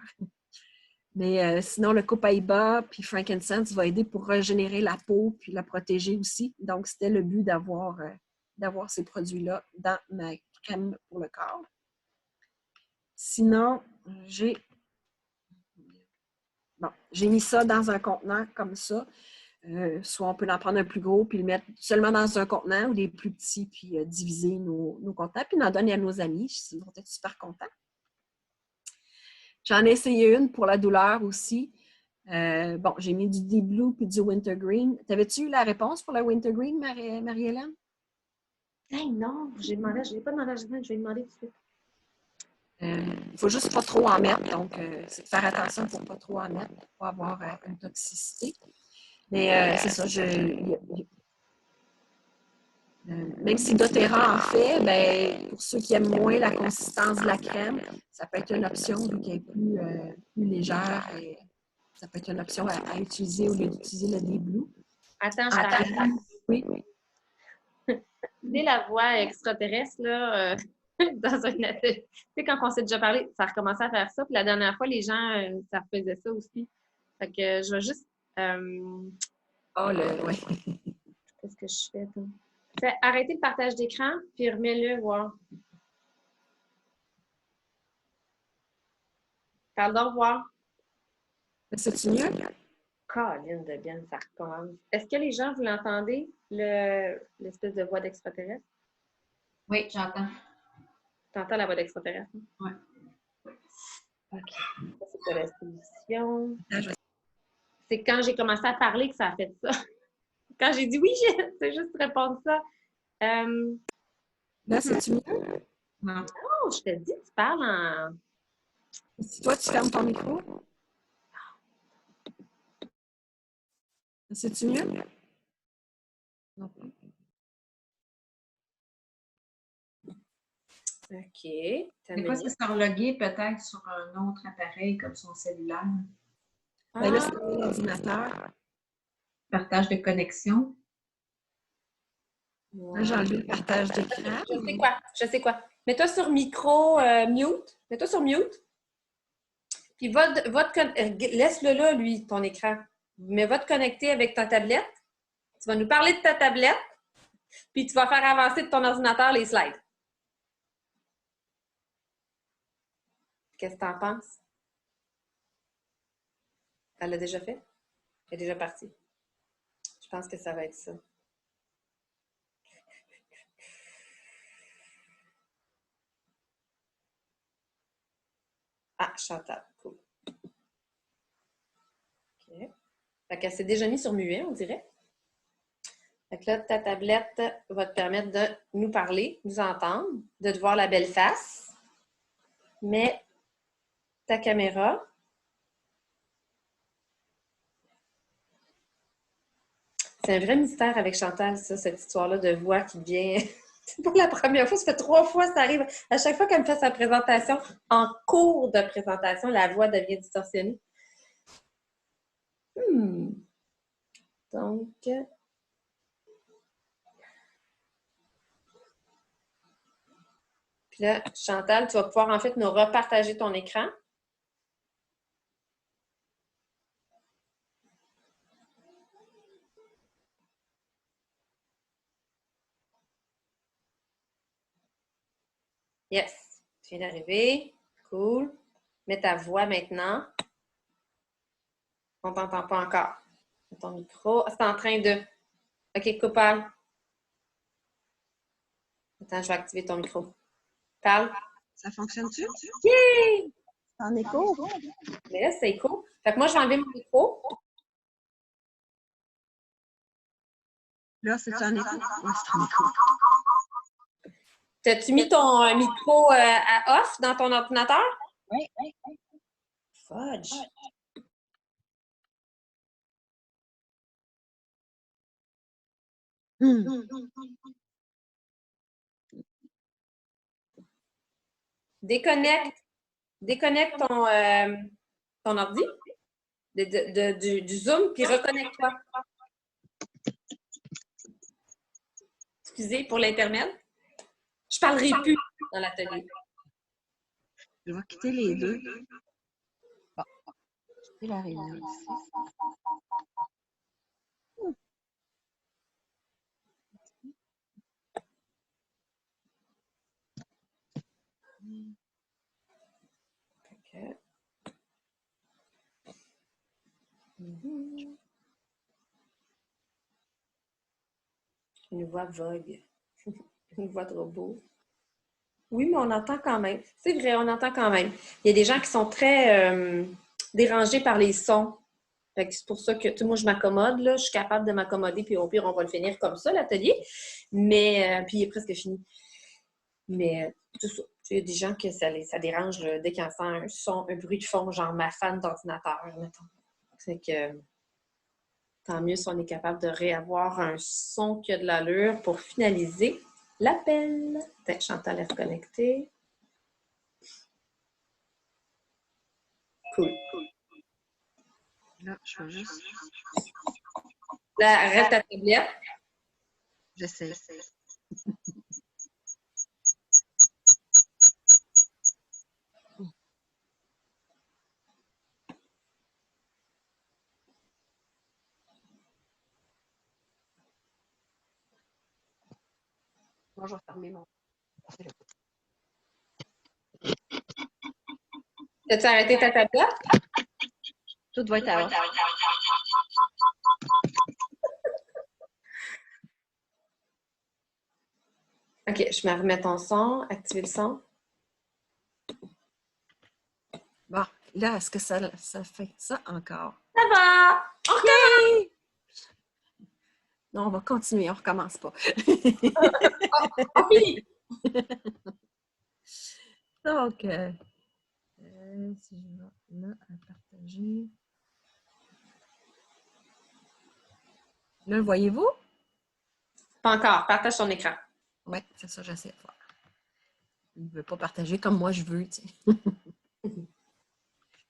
Mais sinon, le copaiba puis frankincense va aider pour régénérer la peau puis la protéger aussi. Donc, c'était le but d'avoir ces produits-là dans ma crème pour le corps. Sinon, j'ai mis ça dans un contenant comme ça. Soit on peut en prendre un plus gros puis le mettre seulement dans un contenant ou des plus petits puis diviser nos contenants puis en donner à nos amis. Ils vont être super contents. J'en ai essayé une pour la douleur aussi. J'ai mis du Deep Blue puis du Wintergreen. T'avais-tu eu la réponse pour la Wintergreen, Marie-Hélène? Hey, non, je n'ai pas demandé à Jasmine, je vais demander tout de suite. Il ne faut juste pas trop en mettre. Donc, c'est de faire attention pour ne pas trop en mettre, pour pas avoir une toxicité. Mais c'est ça, même si doTERRA en fait, ben, pour ceux qui aiment moins la consistance de la crème, ça peut être une option vu qu'elle est plus légère. Et ça peut être une option à utiliser au lieu d'utiliser le Deep Blue. Attends, je t'arrête. Oui. Dès la voix extraterrestre, là, dans un atelier. Tu sais, quand on s'est déjà parlé, ça a recommencé à faire ça. Puis la dernière fois, les gens, ça faisait ça aussi. Fait que je vais juste... ouais. Qu'est-ce que je fais, toi? Fais arrêter le partage d'écran, puis remets-le, voir. Parle d'au revoir. C'est-tu mieux? Colline de bien, ça recommence. Est-ce que les gens, vous l'entendez, l'espèce de voix d'extraterrestre? Oui, j'entends. Tu entends la voix d'extraterrestre? Oui. OK. Ça, c'est de la solution. C'est quand j'ai commencé à parler que ça a fait ça. Quand j'ai dit oui, c'est juste répondre ça. Là, c'est-tu mieux? Non. Oh, je te dis, tu parles en... Si toi, tu fermes ton micro. C'est-tu mieux? Non. OK. Des fois, c'est se reloguer peut-être sur un autre appareil comme son cellulaire. Ben là, c'est l'ordinateur. Partage de connexion. Là, j'ai enlevé le partage d'écran. Je sais quoi. Mets-toi sur micro mute. Mets-toi sur mute. Puis laisse-le là, lui, ton écran. Mais va te connecter avec ta tablette. Tu vas nous parler de ta tablette, puis tu vas faire avancer de ton ordinateur les slides. Qu'est-ce que tu en penses? Elle l'a déjà fait? Elle est déjà partie. Je pense que ça va être ça. Ah, Chantal, cool. OK. Fait qu'elle s'est déjà mise sur muet, on dirait. Fait que là, ta tablette va te permettre de nous parler, nous entendre, de te voir la belle face. Mets ta caméra. C'est un vrai mystère avec Chantal, ça, cette histoire-là de voix qui devient... C'est pas la première fois, ça fait 3 fois que ça arrive. À chaque fois qu'elle me fait sa présentation, en cours de présentation, la voix devient distorsionnée. Donc... Puis là, Chantal, tu vas pouvoir en fait nous repartager ton écran. Yes, tu viens d'arriver. Cool. Mets ta voix maintenant. On ne t'entend pas encore. Mets ton micro. Ah, c'est en train de... OK, coupe, parle. Attends, je vais activer ton micro. Parle. Ça fonctionne-tu? Yay! En écho? Mais là, c'est écho. Fait que moi, je vais enlever mon micro. Là, c'est en écho? Oui, c'est en écho. T'as-tu mis ton micro à off dans ton ordinateur? Oui. Fudge. Déconnecte ton ordi du Zoom, puis reconnecte-toi. Excusez pour l'intermède. Je ne parlerai plus dans l'atelier. Je vais quitter les deux. Bon, quitter la réunion ici. Okay. Une voix vogue. Une voix de robot. Oui, mais on entend quand même. C'est vrai, on entend quand même. Il y a des gens qui sont très dérangés par les sons. C'est pour ça que moi, je m'accommode. Je suis capable de m'accommoder, puis au pire, on va le finir comme ça, l'atelier. Mais puis il est presque fini. Mais tout ça. Il y a des gens que ça dérange dès qu'ils entendent un son, un bruit de fond, genre ma fan d'ordinateur, mettons. C'est que tant mieux si on est capable de réavoir un son qui a de l'allure pour finaliser l'appel. Peut-être Chantal est reconnectée. Cool. Là, je vais juste... Là, arrête ta tablette. J'essaie. Moi, je vais fermer mon... As-tu arrêté ta tablette? Tout va être à off. OK, je me remets ton son. Activer le son. Bon, là, est-ce que ça fait ça encore? Ça va! On recommence! Non, on va continuer, on ne recommence pas. On finit! Donc, si je vais là à partager. Là, le voyez-vous? Pas encore. Partage ton écran. Oui, c'est ça, j'essaie de faire. Il ne veut pas partager comme moi je veux, tu sais.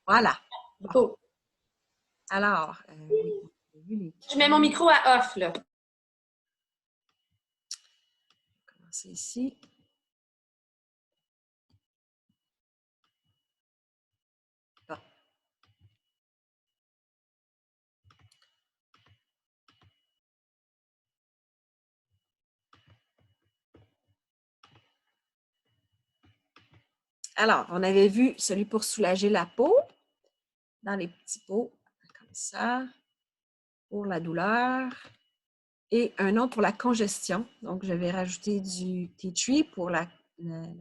Voilà. Cool. Alors, Je mets mon micro à off, là. On va commencer ici. Bon, Alors, on avait vu celui pour soulager la peau, dans les petits pots, comme ça, pour la douleur. Et un autre pour la congestion. Donc, je vais rajouter du tea tree pour la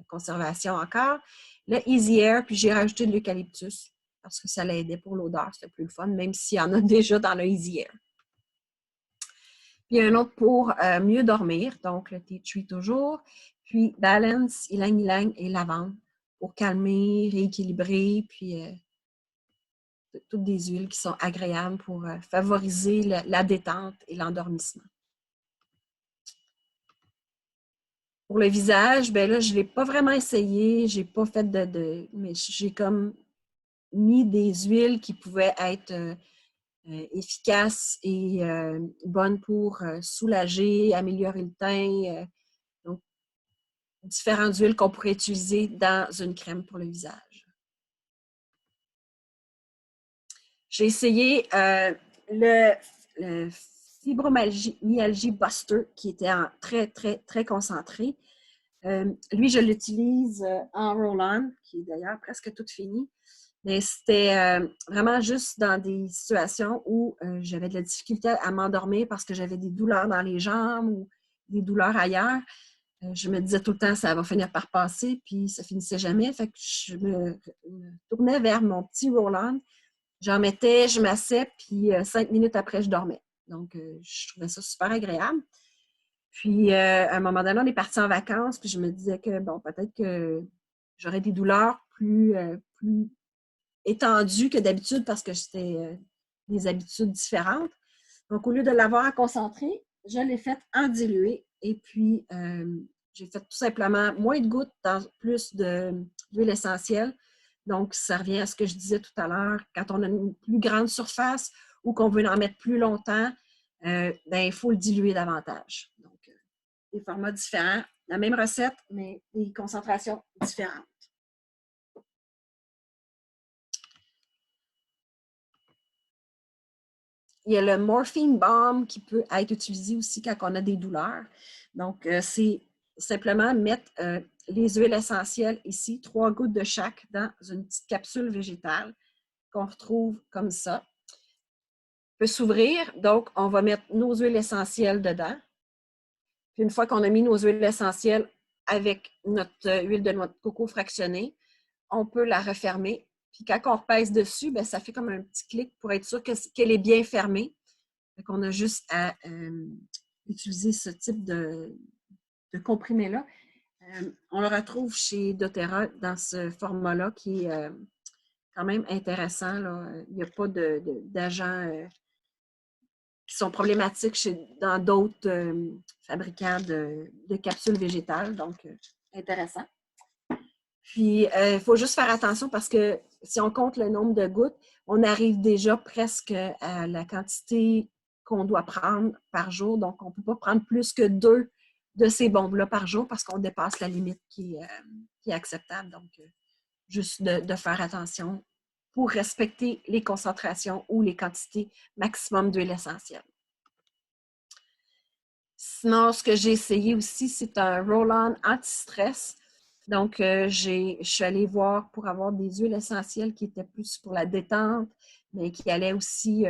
conservation encore. Le Easy Air, puis j'ai rajouté de l'eucalyptus parce que ça l'aidait pour l'odeur. C'était plus le fun, même s'il y en a déjà dans le Easy Air. Puis un autre pour mieux dormir. Donc, le tea tree toujours. Puis Balance, Ylang Ylang et lavande pour calmer, rééquilibrer, puis toutes des huiles qui sont agréables pour favoriser la détente et l'endormissement. Pour le visage, ben là, je ne l'ai pas vraiment essayé. Je n'ai pas fait mais j'ai comme mis des huiles qui pouvaient être efficaces et bonnes pour soulager, améliorer le teint. Donc, différentes huiles qu'on pourrait utiliser dans une crème pour le visage. J'ai essayé le Fibromyalgie Buster qui était très, très, très concentré. Lui, je l'utilise en roll-on, qui est d'ailleurs presque toute finie. Mais c'était vraiment juste dans des situations où j'avais de la difficulté à m'endormir parce que j'avais des douleurs dans les jambes ou des douleurs ailleurs. Je me disais tout le temps, ça va finir par passer, puis ça finissait jamais. Fait que je me tournais vers mon petit roll-on. J'en mettais, je massais, puis 5 minutes après, je dormais. Donc, je trouvais ça super agréable. Puis, à un moment donné, on est parti en vacances, puis je me disais que, bon, peut-être que j'aurais des douleurs plus étendues que d'habitude parce que c'était des habitudes différentes. Donc, au lieu de l'avoir concentré, je l'ai fait en dilué. Et puis, j'ai fait tout simplement moins de gouttes dans plus d'huile essentielle. Donc, ça revient à ce que je disais tout à l'heure. Quand on a une plus grande surface ou qu'on veut en mettre plus longtemps, il faut le diluer davantage. Donc, des formats différents, la même recette, mais des concentrations différentes. Il y a le Morphine Balm qui peut être utilisé aussi quand on a des douleurs. Donc, c'est simplement mettre les huiles essentielles ici, 3 gouttes de chaque dans une petite capsule végétale qu'on retrouve comme ça. Peut s'ouvrir, donc on va mettre nos huiles essentielles dedans. Puis une fois qu'on a mis nos huiles essentielles avec notre huile de noix de coco fractionnée, on peut la refermer. Puis quand on repèse dessus, bien, ça fait comme un petit clic pour être sûr qu'elle est bien fermée. Donc, on a juste à utiliser ce type de comprimé-là. On le retrouve chez doTERRA dans ce format-là qui est quand même intéressant. Là. Il n'y a pas d'agents qui sont problématiques dans d'autres fabricants de capsules végétales. Donc, intéressant. Puis, il faut juste faire attention parce que si on compte le nombre de gouttes, on arrive déjà presque à la quantité qu'on doit prendre par jour. Donc, on ne peut pas prendre plus que 2 de ces bombes-là par jour parce qu'on dépasse la limite qui est acceptable. Donc, juste de faire attention pour respecter les concentrations ou les quantités maximum d'huile essentielle. Sinon, ce que j'ai essayé aussi, c'est un roll-on anti-stress. Donc, je suis allée voir pour avoir des huiles essentielles qui étaient plus pour la détente, mais qui allaient aussi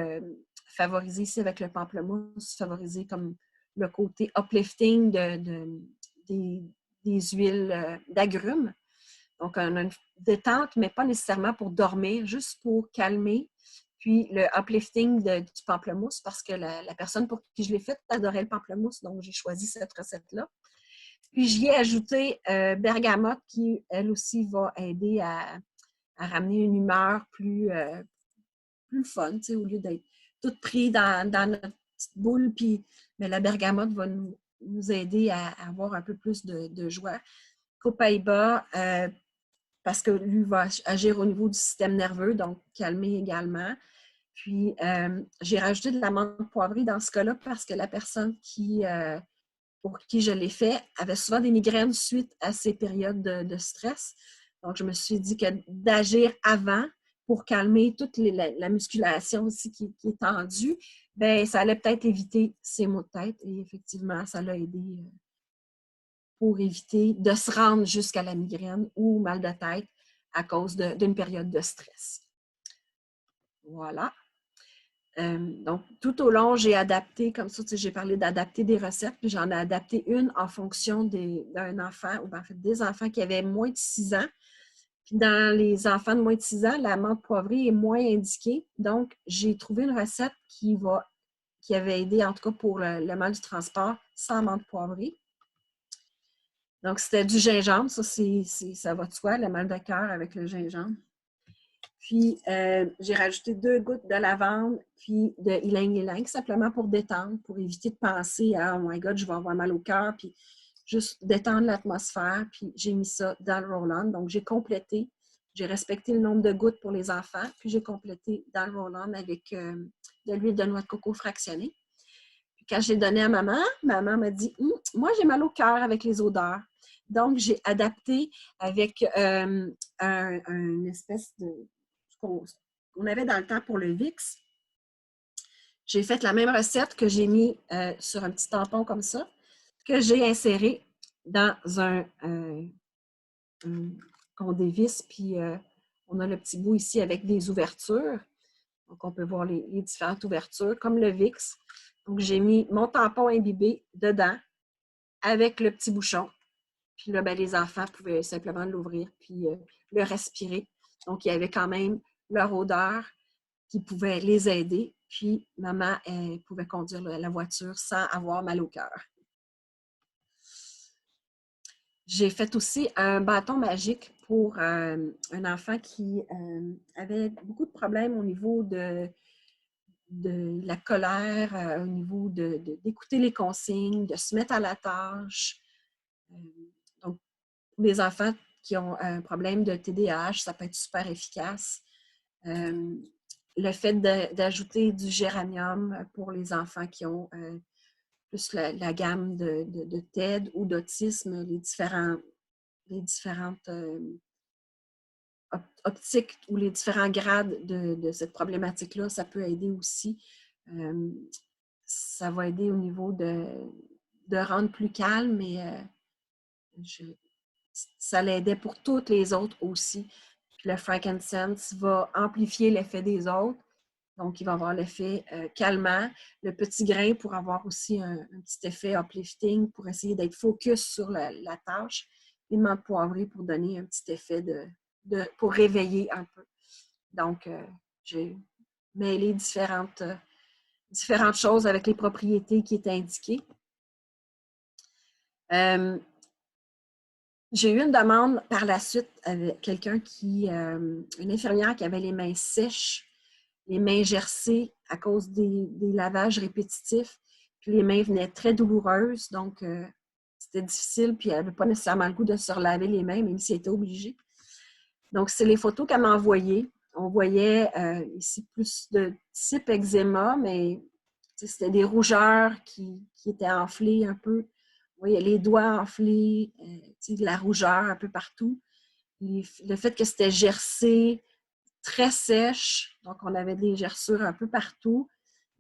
favoriser ici avec le pamplemousse, favoriser comme le côté uplifting des huiles d'agrumes. Donc, on a une détente, mais pas nécessairement pour dormir, juste pour calmer. Puis, le uplifting du pamplemousse, parce que la personne pour qui je l'ai faite adorait le pamplemousse, donc j'ai choisi cette recette-là. Puis, j'y ai ajouté bergamote qui, elle aussi, va aider à ramener une humeur plus fun, tu sais, au lieu d'être tout pris dans notre petite boule. Puis, mais la bergamote va nous aider à avoir un peu plus de joie. Copaiba, parce que lui va agir au niveau du système nerveux, donc calmer également. Puis, j'ai rajouté de l'amande poivrée dans ce cas-là parce que la personne pour qui je l'ai fait avait souvent des migraines suite à ces périodes de stress. Donc, je me suis dit que d'agir avant pour calmer toute la musculation aussi qui est tendue, bien, ça allait peut-être éviter ces maux de tête. Et effectivement, ça l'a aidé pour éviter de se rendre jusqu'à la migraine ou mal de tête à cause d'une période de stress. Voilà. Donc, tout au long, j'ai adapté, comme ça, j'ai parlé d'adapter des recettes, puis j'en ai adapté une en fonction d'un enfant, ou en fait des enfants qui avaient moins de 6 ans. Puis dans les enfants de moins de 6 ans, la menthe poivrée est moins indiquée. Donc, j'ai trouvé une recette qui avait aidé, en tout cas pour le mal du transport, sans menthe poivrée. Donc, c'était du gingembre. Ça va de soi, le mal de cœur avec le gingembre. Puis, j'ai rajouté 2 gouttes de lavande, puis de ylang-ylang, simplement pour détendre, pour éviter de penser à « Oh my God, je vais avoir mal au cœur », puis juste détendre l'atmosphère. Puis, j'ai mis ça dans le roll-on. Donc, j'ai complété. J'ai respecté le nombre de gouttes pour les enfants, puis j'ai complété dans le roll-on avec de l'huile de noix de coco fractionnée. Puis, quand j'ai donné à maman m'a dit « Moi, j'ai mal au cœur avec les odeurs. » Donc, j'ai adapté avec une espèce de... qu'on avait dans le temps pour le Vicks. J'ai fait la même recette que j'ai mis sur un petit tampon comme ça, que j'ai inséré dans un qu'on dévisse, puis on a le petit bout ici avec des ouvertures. Donc, on peut voir les différentes ouvertures, comme le Vicks. Donc, j'ai mis mon tampon imbibé dedans avec le petit bouchon. Puis là, ben, les enfants pouvaient simplement l'ouvrir puis le respirer. Donc, il y avait quand même leur odeur qui pouvait les aider. Puis, maman, elle pouvait conduire la voiture sans avoir mal au cœur. J'ai fait aussi un bâton magique pour un enfant qui avait beaucoup de problèmes au niveau de la colère, au niveau d'écouter les consignes, de se mettre à la tâche. Donc, pour les enfants qui ont un problème de TDAH, ça peut être super efficace. Le fait d'ajouter du géranium pour les enfants qui ont plus la gamme de TED ou d'autisme, les différentes optiques ou les différents grades de cette problématique-là, ça peut aider aussi. Ça va aider au niveau de rendre plus calme, mais ça l'aidait pour toutes les autres aussi. Puis le frankincense va amplifier l'effet des autres. Donc, il va avoir l'effet calmant. Le petit grain pour avoir aussi un petit effet uplifting pour essayer d'être focus sur la tâche. Et le menthe poivrée pour donner un petit effet pour réveiller un peu. Donc, j'ai mêlé différentes choses avec les propriétés qui étaient indiquées. J'ai eu une demande par la suite avec quelqu'un une infirmière qui avait les mains sèches, les mains gercées à cause des lavages répétitifs. Puis les mains venaient très douloureuses, donc c'était difficile, puis elle n'avait pas nécessairement le goût de se relaver les mains, même si elle était obligée. Donc, c'est les photos qu'elle m'a envoyées. On voyait ici plus de type eczéma, mais c'était des rougeurs qui étaient enflées un peu. On voyait les doigts enflés, de la rougeur un peu partout. Le fait que c'était gercé, très sèche, donc on avait des gerçures un peu partout,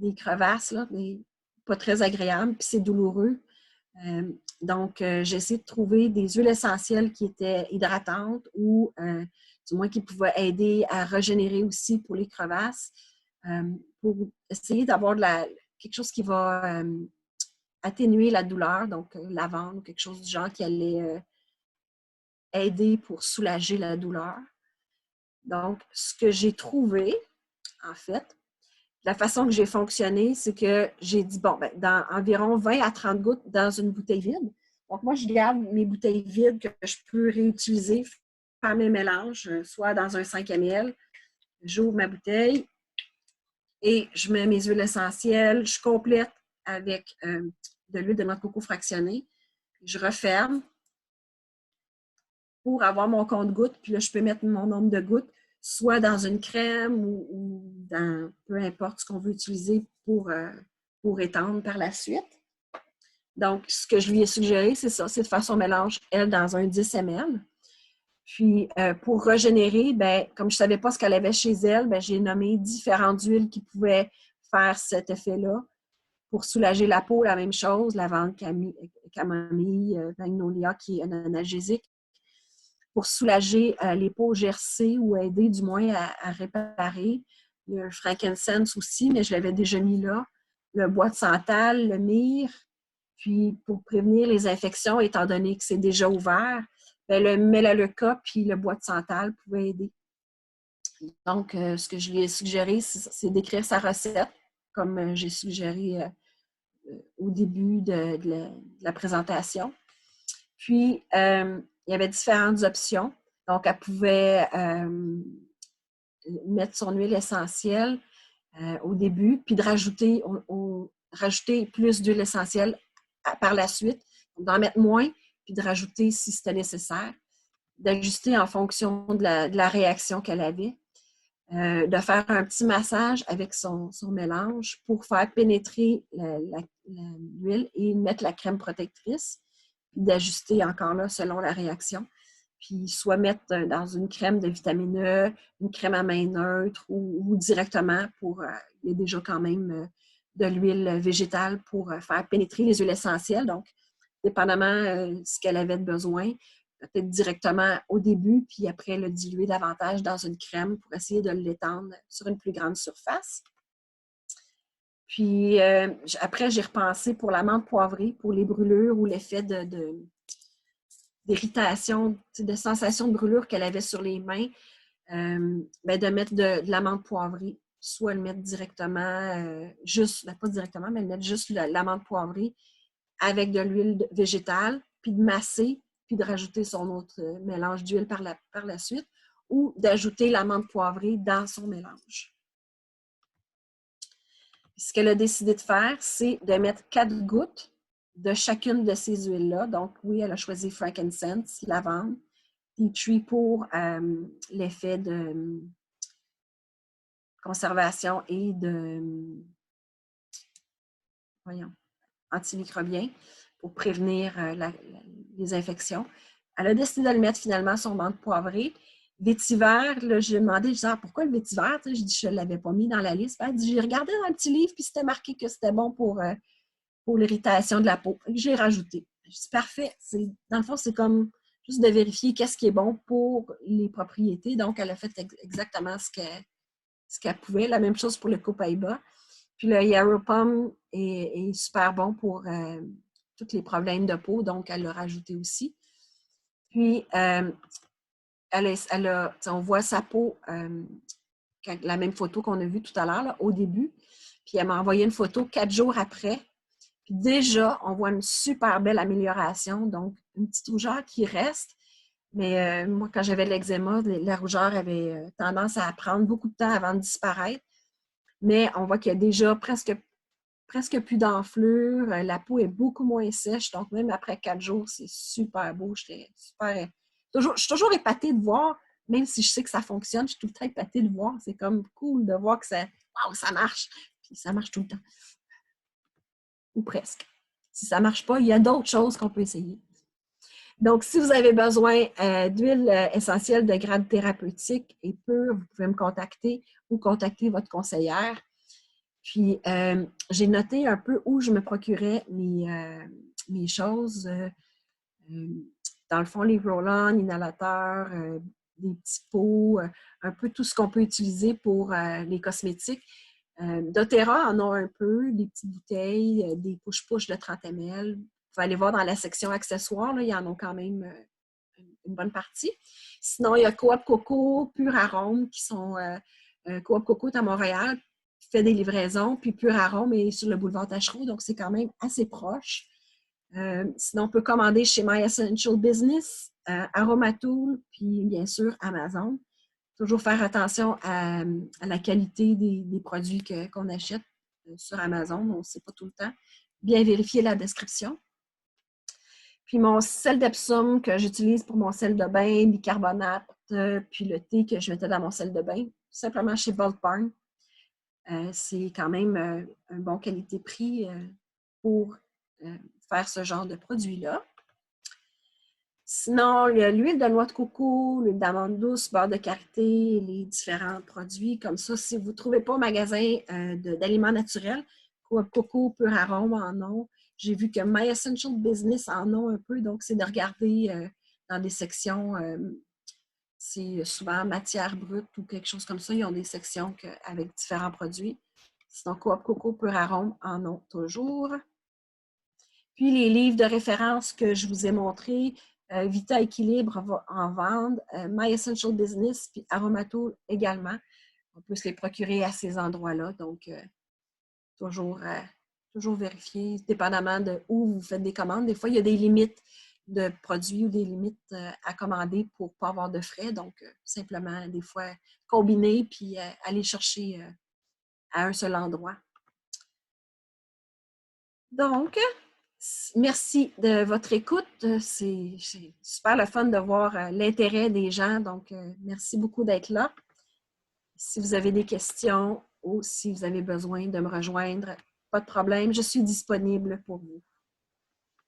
des crevasses, là, mais pas très agréables, puis c'est douloureux. Donc, j'ai essayé de trouver des huiles essentielles qui étaient hydratantes ou du moins qui pouvaient aider à régénérer aussi pour les crevasses, pour essayer d'avoir quelque chose qui va atténuer la douleur, donc lavande ou quelque chose du genre qui allait aider pour soulager la douleur. Donc, ce que j'ai trouvé, en fait, la façon que j'ai fonctionné, c'est que j'ai dit, bon, ben, dans environ 20 à 30 gouttes dans une bouteille vide. Donc, moi, je garde mes bouteilles vides que je peux réutiliser, faire mes mélanges, soit dans un 5 ml. J'ouvre ma bouteille et je mets mes huiles essentielles. Je complète avec de l'huile de noix de coco fractionnée. Je referme pour avoir mon compte-gouttes. Puis là, je peux mettre mon nombre de gouttes, soit dans une crème ou dans peu importe ce qu'on veut utiliser pour étendre par la suite. Donc, ce que je lui ai suggéré, c'est ça, c'est de faire son mélange, elle, dans un 10 ml. Puis, pour régénérer, ben, comme je ne savais pas ce qu'elle avait chez elle, ben, j'ai nommé différentes huiles qui pouvaient faire cet effet-là. Pour soulager la peau, la même chose, lavande, camomille, magnolia, qui est un analgésique. pour soulager les peaux gercées ou aider du moins à réparer. Il y a le frankincense aussi, mais je l'avais déjà mis là. Le bois de santal, le myrrhe. Puis pour prévenir les infections, étant donné que c'est déjà ouvert, bien, le melaleuca puis le bois de santal pouvaient aider. Donc, ce que je lui ai suggéré, c'est d'écrire sa recette, comme j'ai suggéré au début de la présentation. Puis, il y avait différentes options. Donc, elle pouvait mettre son huile essentielle au début, puis de rajouter plus d'huile essentielle par la suite, d'en mettre moins, puis de rajouter si c'était nécessaire, d'ajuster en fonction de la réaction qu'elle avait, de faire un petit massage avec son mélange pour faire pénétrer l'huile et mettre la crème protectrice, puis d'ajuster encore là selon la réaction. Puis soit mettre dans une crème de vitamine E, une crème à main neutre ou directement pour, il y a déjà quand même de l'huile végétale pour faire pénétrer les huiles essentielles. Donc, dépendamment de ce qu'elle avait de besoin, peut-être directement au début, puis après le diluer davantage dans une crème pour essayer de l'étendre sur une plus grande surface. Puis après, j'ai repensé pour la menthe poivrée, pour les brûlures ou l'effet d'irritation, de sensation de brûlure qu'elle avait sur les mains, bien, de mettre de la menthe poivrée, soit le mettre directement, pas directement, mais mettre juste la menthe poivrée avec de l'huile végétale, puis de masser, puis de rajouter son autre mélange d'huile par la suite, ou d'ajouter la menthe poivrée dans son mélange. Ce qu'elle a décidé de faire, c'est de mettre 4 gouttes de chacune de ces huiles-là. Donc, oui, elle a choisi frankincense, lavande, tea tree pour l'effet de conservation et de antimicrobien pour prévenir les infections. Elle a décidé de le mettre finalement sur menthe poivrée. Vétiver, là, j'ai demandé, je disais, pourquoi le vétiver? Je dis, je ne l'avais pas mis dans la liste. Elle dit, j'ai regardé dans le petit livre, puis c'était marqué que c'était bon pour l'irritation de la peau. J'ai rajouté. Je dis, parfait. Dans le fond, c'est comme juste de vérifier qu'est-ce qui est bon pour les propriétés. Donc, elle a fait exactement ce qu'elle pouvait. La même chose pour le copaïba. Puis le Yarrow Pom est super bon pour tous les problèmes de peau, donc elle l'a rajouté aussi. Puis, on voit sa peau, la même photo qu'on a vue tout à l'heure, au début. Puis elle m'a envoyé une photo 4 jours après. Puis déjà, on voit une super belle amélioration. Donc, une petite rougeur qui reste. Mais moi, quand j'avais de l'eczéma, la rougeur avait tendance à prendre beaucoup de temps avant de disparaître. Mais on voit qu'il y a déjà presque plus d'enflure. La peau est beaucoup moins sèche. Donc, même après 4 jours, c'est super beau. Je suis toujours épatée de voir, même si je sais que ça fonctionne, je suis tout le temps épatée de voir. C'est comme cool de voir que ça marche. Puis ça marche tout le temps. Ou presque. Si ça ne marche pas, il y a d'autres choses qu'on peut essayer. Donc, si vous avez besoin d'huile essentielle de grade thérapeutique et pure, vous pouvez me contacter ou contacter votre conseillère. Puis, j'ai noté un peu où je me procurais mes choses. Dans le fond, les roll-on, inhalateurs, des petits pots, un peu tout ce qu'on peut utiliser pour les cosmétiques. doTERRA en a un peu, des petites bouteilles, des push-push de 30 ml. Vous pouvez aller voir dans la section accessoires, là, il y en a quand même une bonne partie. Sinon, il y a Coop Coco, Pur Arôme, qui sont... Coop Coco est à Montréal, fait des livraisons, puis Pur Arôme est sur le boulevard Tachereau, donc c'est quand même assez proche. Sinon, on peut commander chez My Essential Business, Aromatool, puis bien sûr Amazon. Toujours faire attention à la qualité des produits qu'on achète sur Amazon. On ne sait pas tout le temps. Bien vérifier la description. Puis mon sel d'Epsom que j'utilise pour mon sel de bain, bicarbonate, puis le thé que je mettais dans mon sel de bain, simplement chez Bolt Barn. C'est quand même un bon qualité-prix pour faire ce genre de produit-là. Sinon, il y a l'huile de noix de coco, l'huile d'amande douce, beurre de karité, les différents produits comme ça. Si vous ne trouvez pas au magasin d'aliments naturels, Coop Coco, Pur Arôme en ont. J'ai vu que My Essential Business en ont un peu, donc c'est de regarder dans des sections C'est souvent matière brute ou quelque chose comme ça. Ils ont des sections avec différents produits. Sinon, Coop Coco Pur Arôme en ont toujours. Puis, les livres de référence que je vous ai montrés, Vita Équilibre va en vendre, My Essential Business, puis Aromato également. On peut se les procurer à ces endroits-là. Donc, toujours vérifier, dépendamment de où vous faites des commandes. Des fois, il y a des limites de produits ou des limites à commander pour ne pas avoir de frais. Donc, simplement, des fois, combiner puis aller chercher à un seul endroit. Donc, merci de votre écoute. C'est super le fun de voir l'intérêt des gens. Donc, merci beaucoup d'être là. Si vous avez des questions ou si vous avez besoin de me rejoindre, pas de problème, je suis disponible pour vous.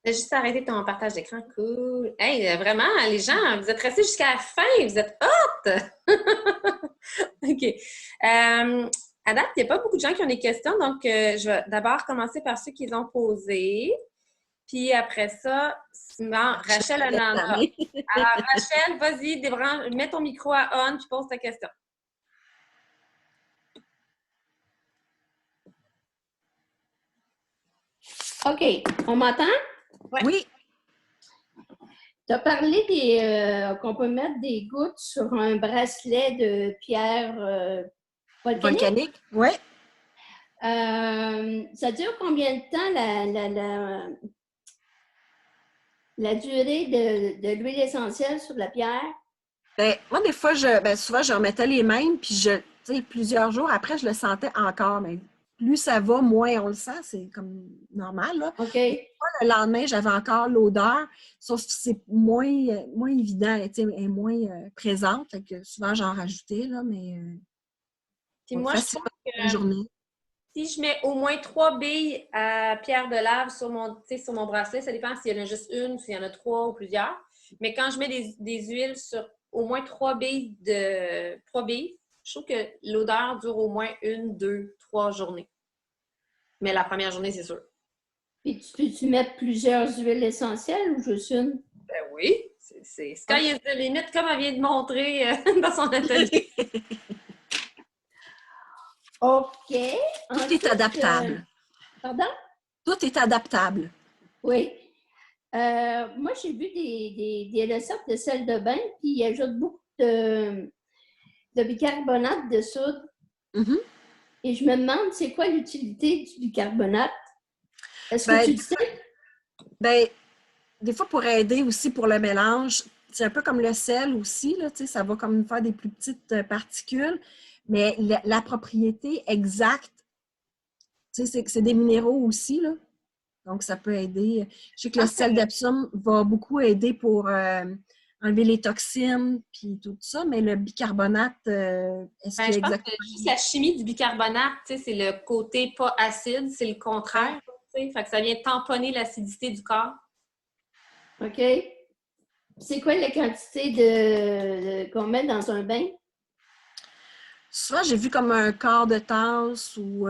J'ai juste arrêté ton partage d'écran. Cool. Hey, vraiment, les gens, vous êtes restés jusqu'à la fin. Vous êtes hot! OK. À date, il n'y a pas beaucoup de gens qui ont des questions, donc je vais d'abord commencer par ceux qui les ont posés. Puis après ça, Rachel en a. Alors, Rachel, vas-y, mets ton micro à on puis pose ta question. OK. On m'entend? Ouais. Oui. Tu as parlé qu'on peut mettre des gouttes sur un bracelet de pierre volcanique. Oui. Ça dure combien de temps la durée de l'huile essentielle sur la pierre? Bien, moi, des fois, souvent, je remettais les mêmes, puis plusieurs jours après, je le sentais encore. Mais plus ça va, moins on le sent. C'est comme normal, là. OK. Le lendemain, j'avais encore l'odeur, sauf que c'est moins évident, et moins présente. Fait que souvent, j'en rajoutais, là, mais Puis moi, je trouve la journée. Si je mets au moins 3 billes à pierre de lave sur mon bracelet, ça dépend s'il y en a juste une ou s'il y en a 3 ou plusieurs. Mais quand je mets des huiles sur au moins 3 billes, je trouve que l'odeur dure au moins 1, 2, 3 journées. Mais la première journée, c'est sûr. Puis peux-tu mettre plusieurs huiles essentielles ou juste une? Ben oui, c'est sky is the limit, comme elle vient de montrer dans son atelier. OK. Tout est adaptable. Pardon? Tout est adaptable. Oui. Moi, j'ai vu des recettes de sel de bain, puis ils ajoutent beaucoup de bicarbonate de soude. Mm-hmm. Et je me demande, c'est quoi l'utilité du bicarbonate? Est-ce que tu le sais? Bien, des fois, pour aider aussi pour le mélange, c'est un peu comme le sel aussi, là, ça va comme faire des plus petites particules, mais la propriété exacte, c'est des minéraux aussi, là. Donc, ça peut aider. Je sais que le sel d'Epsom va beaucoup aider pour enlever les toxines puis tout ça, mais le bicarbonate, est-ce que Je pense que juste la chimie du bicarbonate, c'est le côté pas acide, c'est le contraire. Fait que ça vient tamponner l'acidité du corps. OK. C'est quoi la quantité qu'on met dans un bain? Souvent, j'ai vu comme un quart de tasse ou,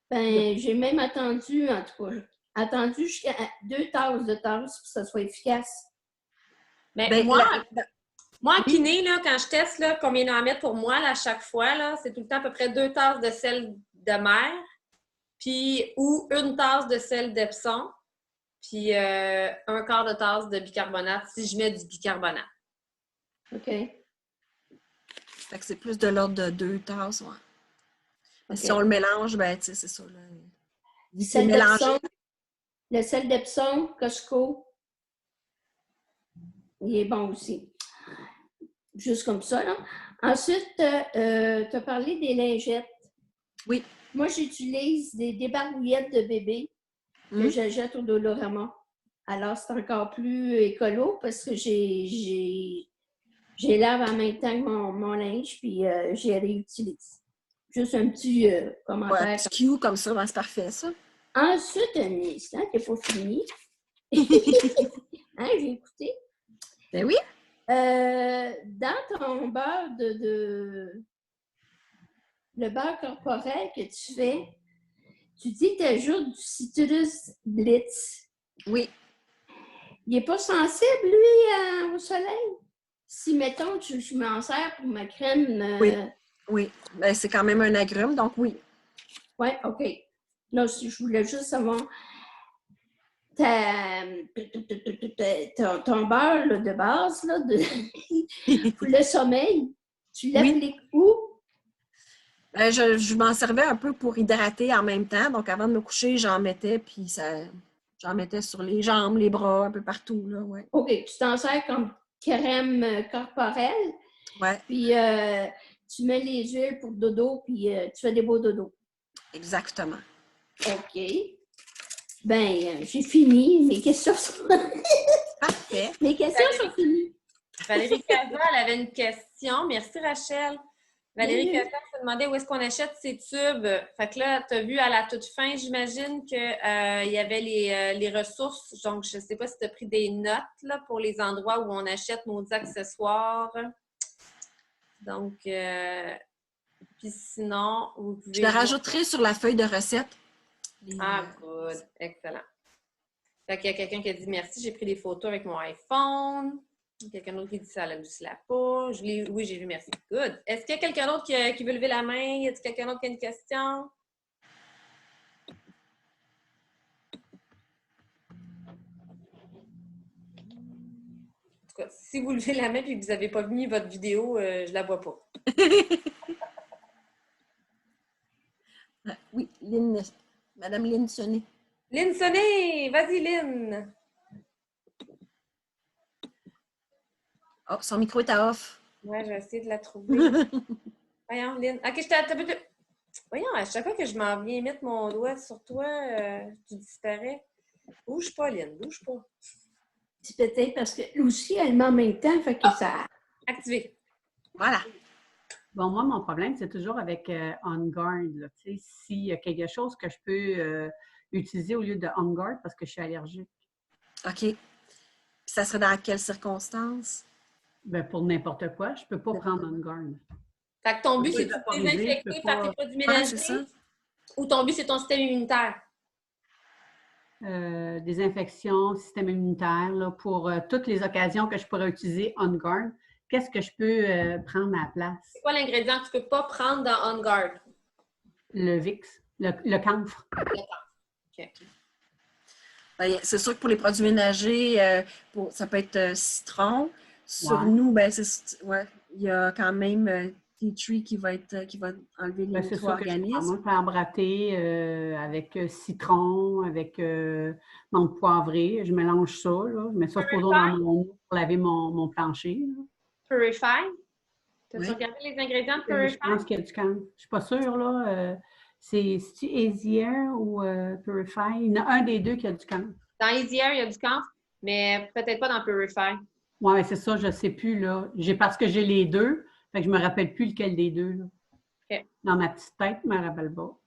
Ben, j'ai même attendu, en tout cas, jusqu'à 2 tasses de tasse pour que ça soit efficace. Ben, moi, en kiné, là, quand je teste là, combien il y en a à mettre pour moi là, à chaque fois, là, c'est tout le temps à peu près 2 tasses de sel de mer, puis ou 1 tasse de sel d'Epsom, puis 1 quart de tasse de bicarbonate si je mets du bicarbonate. OK. Fait que c'est plus de l'ordre de 2 tasses, ouais. Mais Okay. si on le mélange, ben, tu sais, c'est ça. Là. C'est mélangé. Le sel d'Epsom, Costco, il est bon aussi. Juste comme ça, là. Ensuite, tu as parlé des lingettes. Oui. Moi, j'utilise des débarbouillettes de bébé que je jette au Dolorama. Alors, c'est encore plus écolo parce que j'ai lave en même temps que mon linge, puis j'y réutilise. Juste un petit commentaire. Ouais, un petit cue comme ça, ben, c'est parfait, ça. Ensuite, un instant, t'es pas fini. Hein, j'ai écouté. Ben oui. Dans ton beurre le beurre corporel que tu fais, tu dis que tu ajoutes du citrus blitz. Oui. Il n'est pas sensible, lui, au soleil? Si, mettons, je m'en sers pour ma crème... Oui. Oui. Ben, c'est quand même un agrume, donc oui. Oui, OK. Là, je voulais juste savoir... Ton beurre là, de base, là, pour le sommeil, tu l'appliques où? Je m'en servais un peu pour hydrater en même temps. Donc, avant de me coucher, j'en mettais, puis j'en mettais sur les jambes, les bras, un peu partout, là, ouais. OK, tu t'en sers comme crème corporelle, Ouais, puis tu mets les huiles pour dodo, puis tu fais des beaux dodos. exactement. OK. Ben, j'ai fini. Mes questions sont... Parfait. Mes questions sont finies. Valérie Cazin, elle avait une question. Merci, Rachel. Valérie Oui. Cazin se demandait où est-ce qu'on achète ces tubes. Fait que là, tu as vu à la toute fin, j'imagine qu'il y avait les ressources. Donc, je ne sais pas si tu as pris des notes là, pour les endroits où on achète nos accessoires. Donc, puis sinon, vous pouvez... Je le rajouterai sur la feuille de recette. Ah, good. Excellent. Fait qu'il y a quelqu'un qui a dit merci, j'ai pris des photos avec mon iPhone. Quelqu'un d'autre qui dit ça ne la pas. Oui, j'ai vu, merci. Good. Est-ce qu'il y a quelqu'un d'autre qui veut lever la main? Y a-t-il quelqu'un d'autre qui a une question? En tout cas, si vous levez la main et que vous n'avez pas mis votre vidéo, je ne la vois pas. Oui, Madame Lynn Sonnet. Lynn Sonnet! Vas-y, Lynn! Oh, son micro est à off. Ouais, je vais essayer de la trouver. Voyons, Lynn. OK, Voyons, à chaque fois que je m'en viens mettre mon doigt sur toi, tu disparais. Bouge pas, Lynn, bouge pas. C'est peut-être parce que Lucie, elle met en même temps, fait que ça... Activé. Voilà. Bon, moi, mon problème, c'est toujours avec On Guard. Tu sais, s'il y a quelque chose que je peux utiliser au lieu de On Guard parce que je suis allergique. OK. Puis ça serait dans quelles circonstances? Ben, pour n'importe quoi, je ne peux pas prendre On Guard. Fait que ton but, Je c'est peux de vaporiser, désinfecter je peux par pas- tes produits Ouais, ménagers c'est ça. ou ton but, c'est ton système immunitaire? Des infections, système immunitaire, là, pour toutes les occasions que je pourrais utiliser On Guard. Qu'est-ce que je peux prendre à la place? C'est quoi l'ingrédient que tu ne peux pas prendre dans On Guard? Le VIX, le camphre. OK. Ben, c'est sûr que pour les produits ménagers, ça peut être citron. Sur Ouais. nous, ben, il y a quand même tea tree qui va enlever les Ben, c'est sûr que je prends micro-organismes. un peu embraté avec citron, avec menthe poivrée. Je mélange ça. Là. Je mets ça supposons dans mon eau pour laver mon plancher. Là. Purify? T'as-tu Oui. regardé les ingrédients de Je Purify? pense qu'il y a du camphre. Je ne suis pas sûre. Là. C'est-tu Easier ou Purify? Il y en a un des deux qui a du camphre. Dans Easy Air, il y a du camphre, mais peut-être pas dans Purify. Oui, c'est ça, je ne sais plus. Là. Parce que j'ai les deux, fait que je ne me rappelle plus lequel des deux. Là. OK. Dans ma petite tête, je ne me rappelle pas.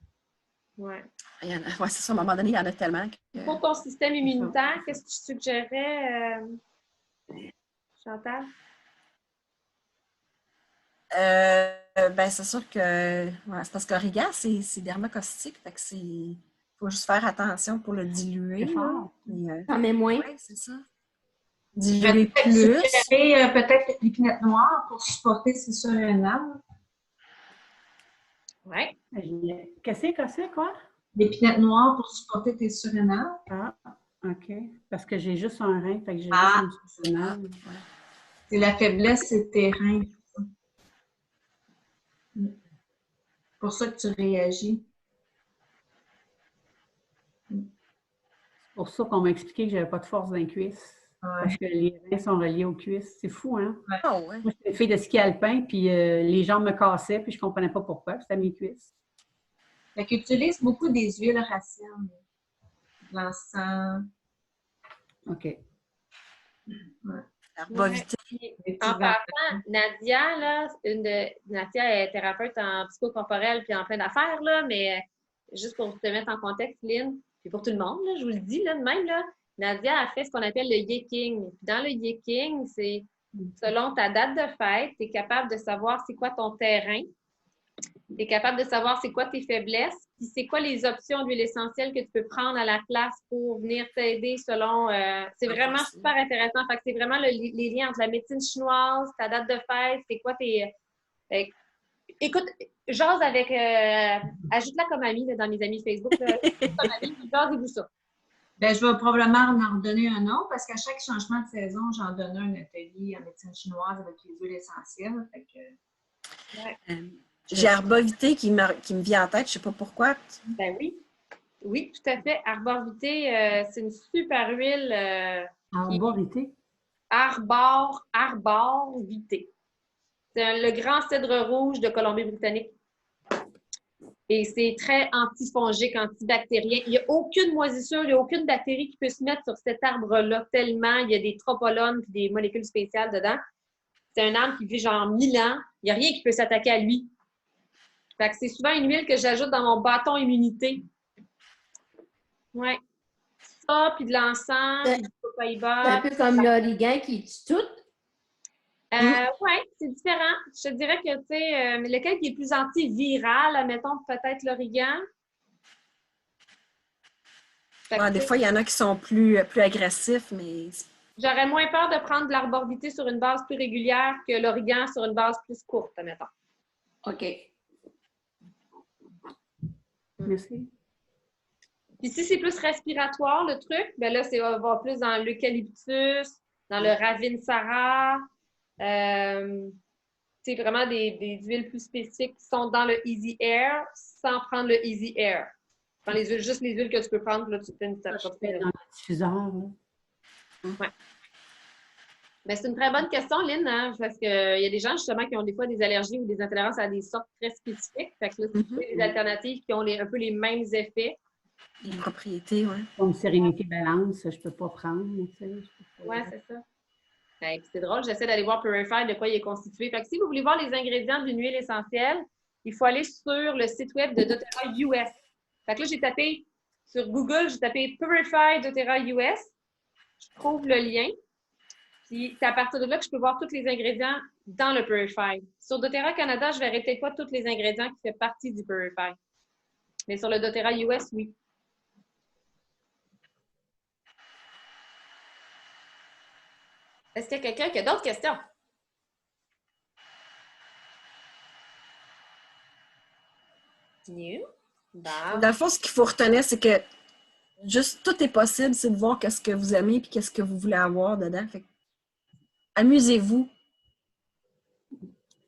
Ouais. Ouais, c'est ça, à un moment donné, il y en a tellement. Pour ton système immunitaire, qu'est-ce que tu suggérais, Chantal? Ben, c'est sûr que c'est parce qu'Origa, c'est dermocaustique, fait que faut juste faire attention pour le diluer. C'est fort. T'en mets moins. Oui, c'est ça. Diluer plus. Suggérer peut-être l'épinette noire pour supporter ses surrénales. Oui. Qu'est-ce que c'est, quoi? L'épinette noire pour supporter tes surrénales. Ah, OK. Parce que j'ai juste un rein, fait que j'ai Ah. juste une surrénale. C'est la faiblesse, c'est tes reins. C'est pour ça que tu réagis. C'est pour ça qu'on m'a expliqué que j'avais pas de force dans les cuisses. Parce que les reins sont reliés aux cuisses. C'est fou, hein? Ah ouais. Moi, j'étais une fille de ski alpin, puis les jambes me cassaient, puis je comprenais pas pourquoi, puis c'était mes cuisses. Fait qu'ils utilisent beaucoup des huiles racines. L'encens. OK. Herbovité. En passant, Nadia, là, Nadia est thérapeute en psychocorporel puis en plein d'affaires, là, mais juste pour te mettre en contexte, Lynn, puis pour tout le monde, là, je vous le dis, là, de même, là, Nadia a fait ce qu'on appelle le yeking. Dans le yeking, c'est selon ta date de fête, tu es capable de savoir c'est quoi ton terrain. Tu es capable de savoir c'est quoi tes faiblesses, puis c'est quoi les options d'huile essentielle que tu peux prendre à la place pour venir t'aider selon... c'est vraiment super intéressant. Fait que c'est vraiment les liens entre la médecine chinoise, ta date de fête, c'est quoi tes... écoute, jase avec... ajoute-la comme amie là, dans mes amis Facebook. Là, comme amie, jasez-vous ça. Ben, je vais probablement en redonner un autre parce qu'à chaque changement de saison, j'en donne un atelier en médecine chinoise avec les huiles essentielles. Fait que... Ouais. J'ai Arbovité qui me vient en tête, je ne sais pas pourquoi. Ben oui. Oui, tout à fait. Arbor-Vité, c'est une super huile. Arborité? Arbor-Vité. C'est le grand cèdre rouge de Colombie-Britannique. Et c'est très antifongique, antibactérien. Il n'y a aucune moisissure, il n'y a aucune bactérie qui peut se mettre sur cet arbre-là, tellement il y a des tropolones et des molécules spéciales dedans. C'est un arbre qui vit genre 1000 ans. Il n'y a rien qui peut s'attaquer à lui. Fait que c'est souvent une huile que j'ajoute dans mon bâton immunité. Ouais. Ça, puis de l'encens, puis du copaïba. C'est un peu comme l'origan qui tue tout. Oui, c'est différent. Je te dirais que, tu sais, lequel qui est plus antiviral, admettons, peut-être l'origan. Ouais, des fois, il y en a qui sont plus agressifs, mais... J'aurais moins peur de prendre de l'arborvité sur une base plus régulière que l'origan sur une base plus courte, admettons. OK. Merci. Puis si c'est plus respiratoire, le truc, ben là, c'est on va plus dans l'eucalyptus, dans le ravinsara. C'est vraiment des huiles plus spécifiques qui sont dans le Easy Air sans prendre le Easy Air. Prends les huiles, juste les huiles que tu peux prendre, là, tu fais une tape. Dans le diffuseur, là. Ouais. Ben, c'est une très bonne question, Lynn, hein, parce qu'il y a des gens, justement, qui ont des fois des allergies ou des intolérances à des sortes très spécifiques. Fait que là, c'est des alternatives qui ont un peu les mêmes effets. Les propriétés, oui. Comme Sérénité Balance, je ne peux pas prendre. Tu sais, Oui, c'est ça. Ouais, c'est drôle, j'essaie d'aller voir Purify, de quoi il est constitué. Fait que si vous voulez voir les ingrédients d'une huile essentielle, il faut aller sur le site web de doTERRA US. Fait que là, j'ai tapé sur Google, j'ai tapé Purify doTERRA US. Je trouve le lien. Puis c'est à partir de là que je peux voir tous les ingrédients dans le Purify. Sur doTERRA Canada, je ne verrai peut-être pas tous les ingrédients qui font partie du Purify. Mais sur le doTERRA US, oui. Est-ce qu'il y a quelqu'un qui a d'autres questions? Continue. Bon. Dans le fond, ce qu'il faut retenir, c'est que juste tout est possible, c'est de voir qu'est-ce que vous aimez et qu'est-ce que vous voulez avoir dedans. Fait que, amusez-vous.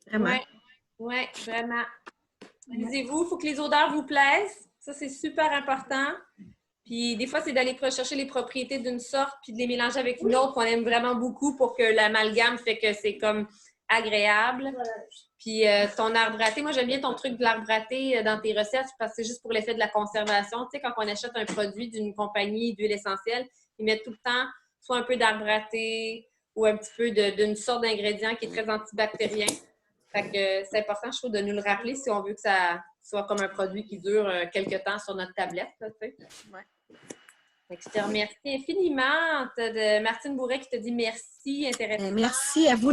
Vraiment. Oui, vraiment. Amusez-vous, il faut que les odeurs vous plaisent. Ça, c'est super important. Puis des fois, c'est d'aller rechercher les propriétés d'une sorte puis de les mélanger avec une autre qu'on aime vraiment beaucoup pour que l'amalgame fait que c'est comme agréable. Puis ton arbre à thé, moi j'aime bien ton truc de l'arbre à thé dans tes recettes parce que c'est juste pour l'effet de la conservation. Tu sais, quand on achète un produit d'une compagnie d'huile essentielle, ils mettent tout le temps soit un peu d'arbre à thé ou un petit peu d'une sorte d'ingrédient qui est très antibactérien. Fait que c'est important, je trouve, de nous le rappeler si on veut que ça soit comme un produit qui dure quelques temps sur notre tablette. Là, tu sais. Ouais. Fait que je te remercie infiniment. Martine Bourret qui te dit merci, intéressant. Merci à vous.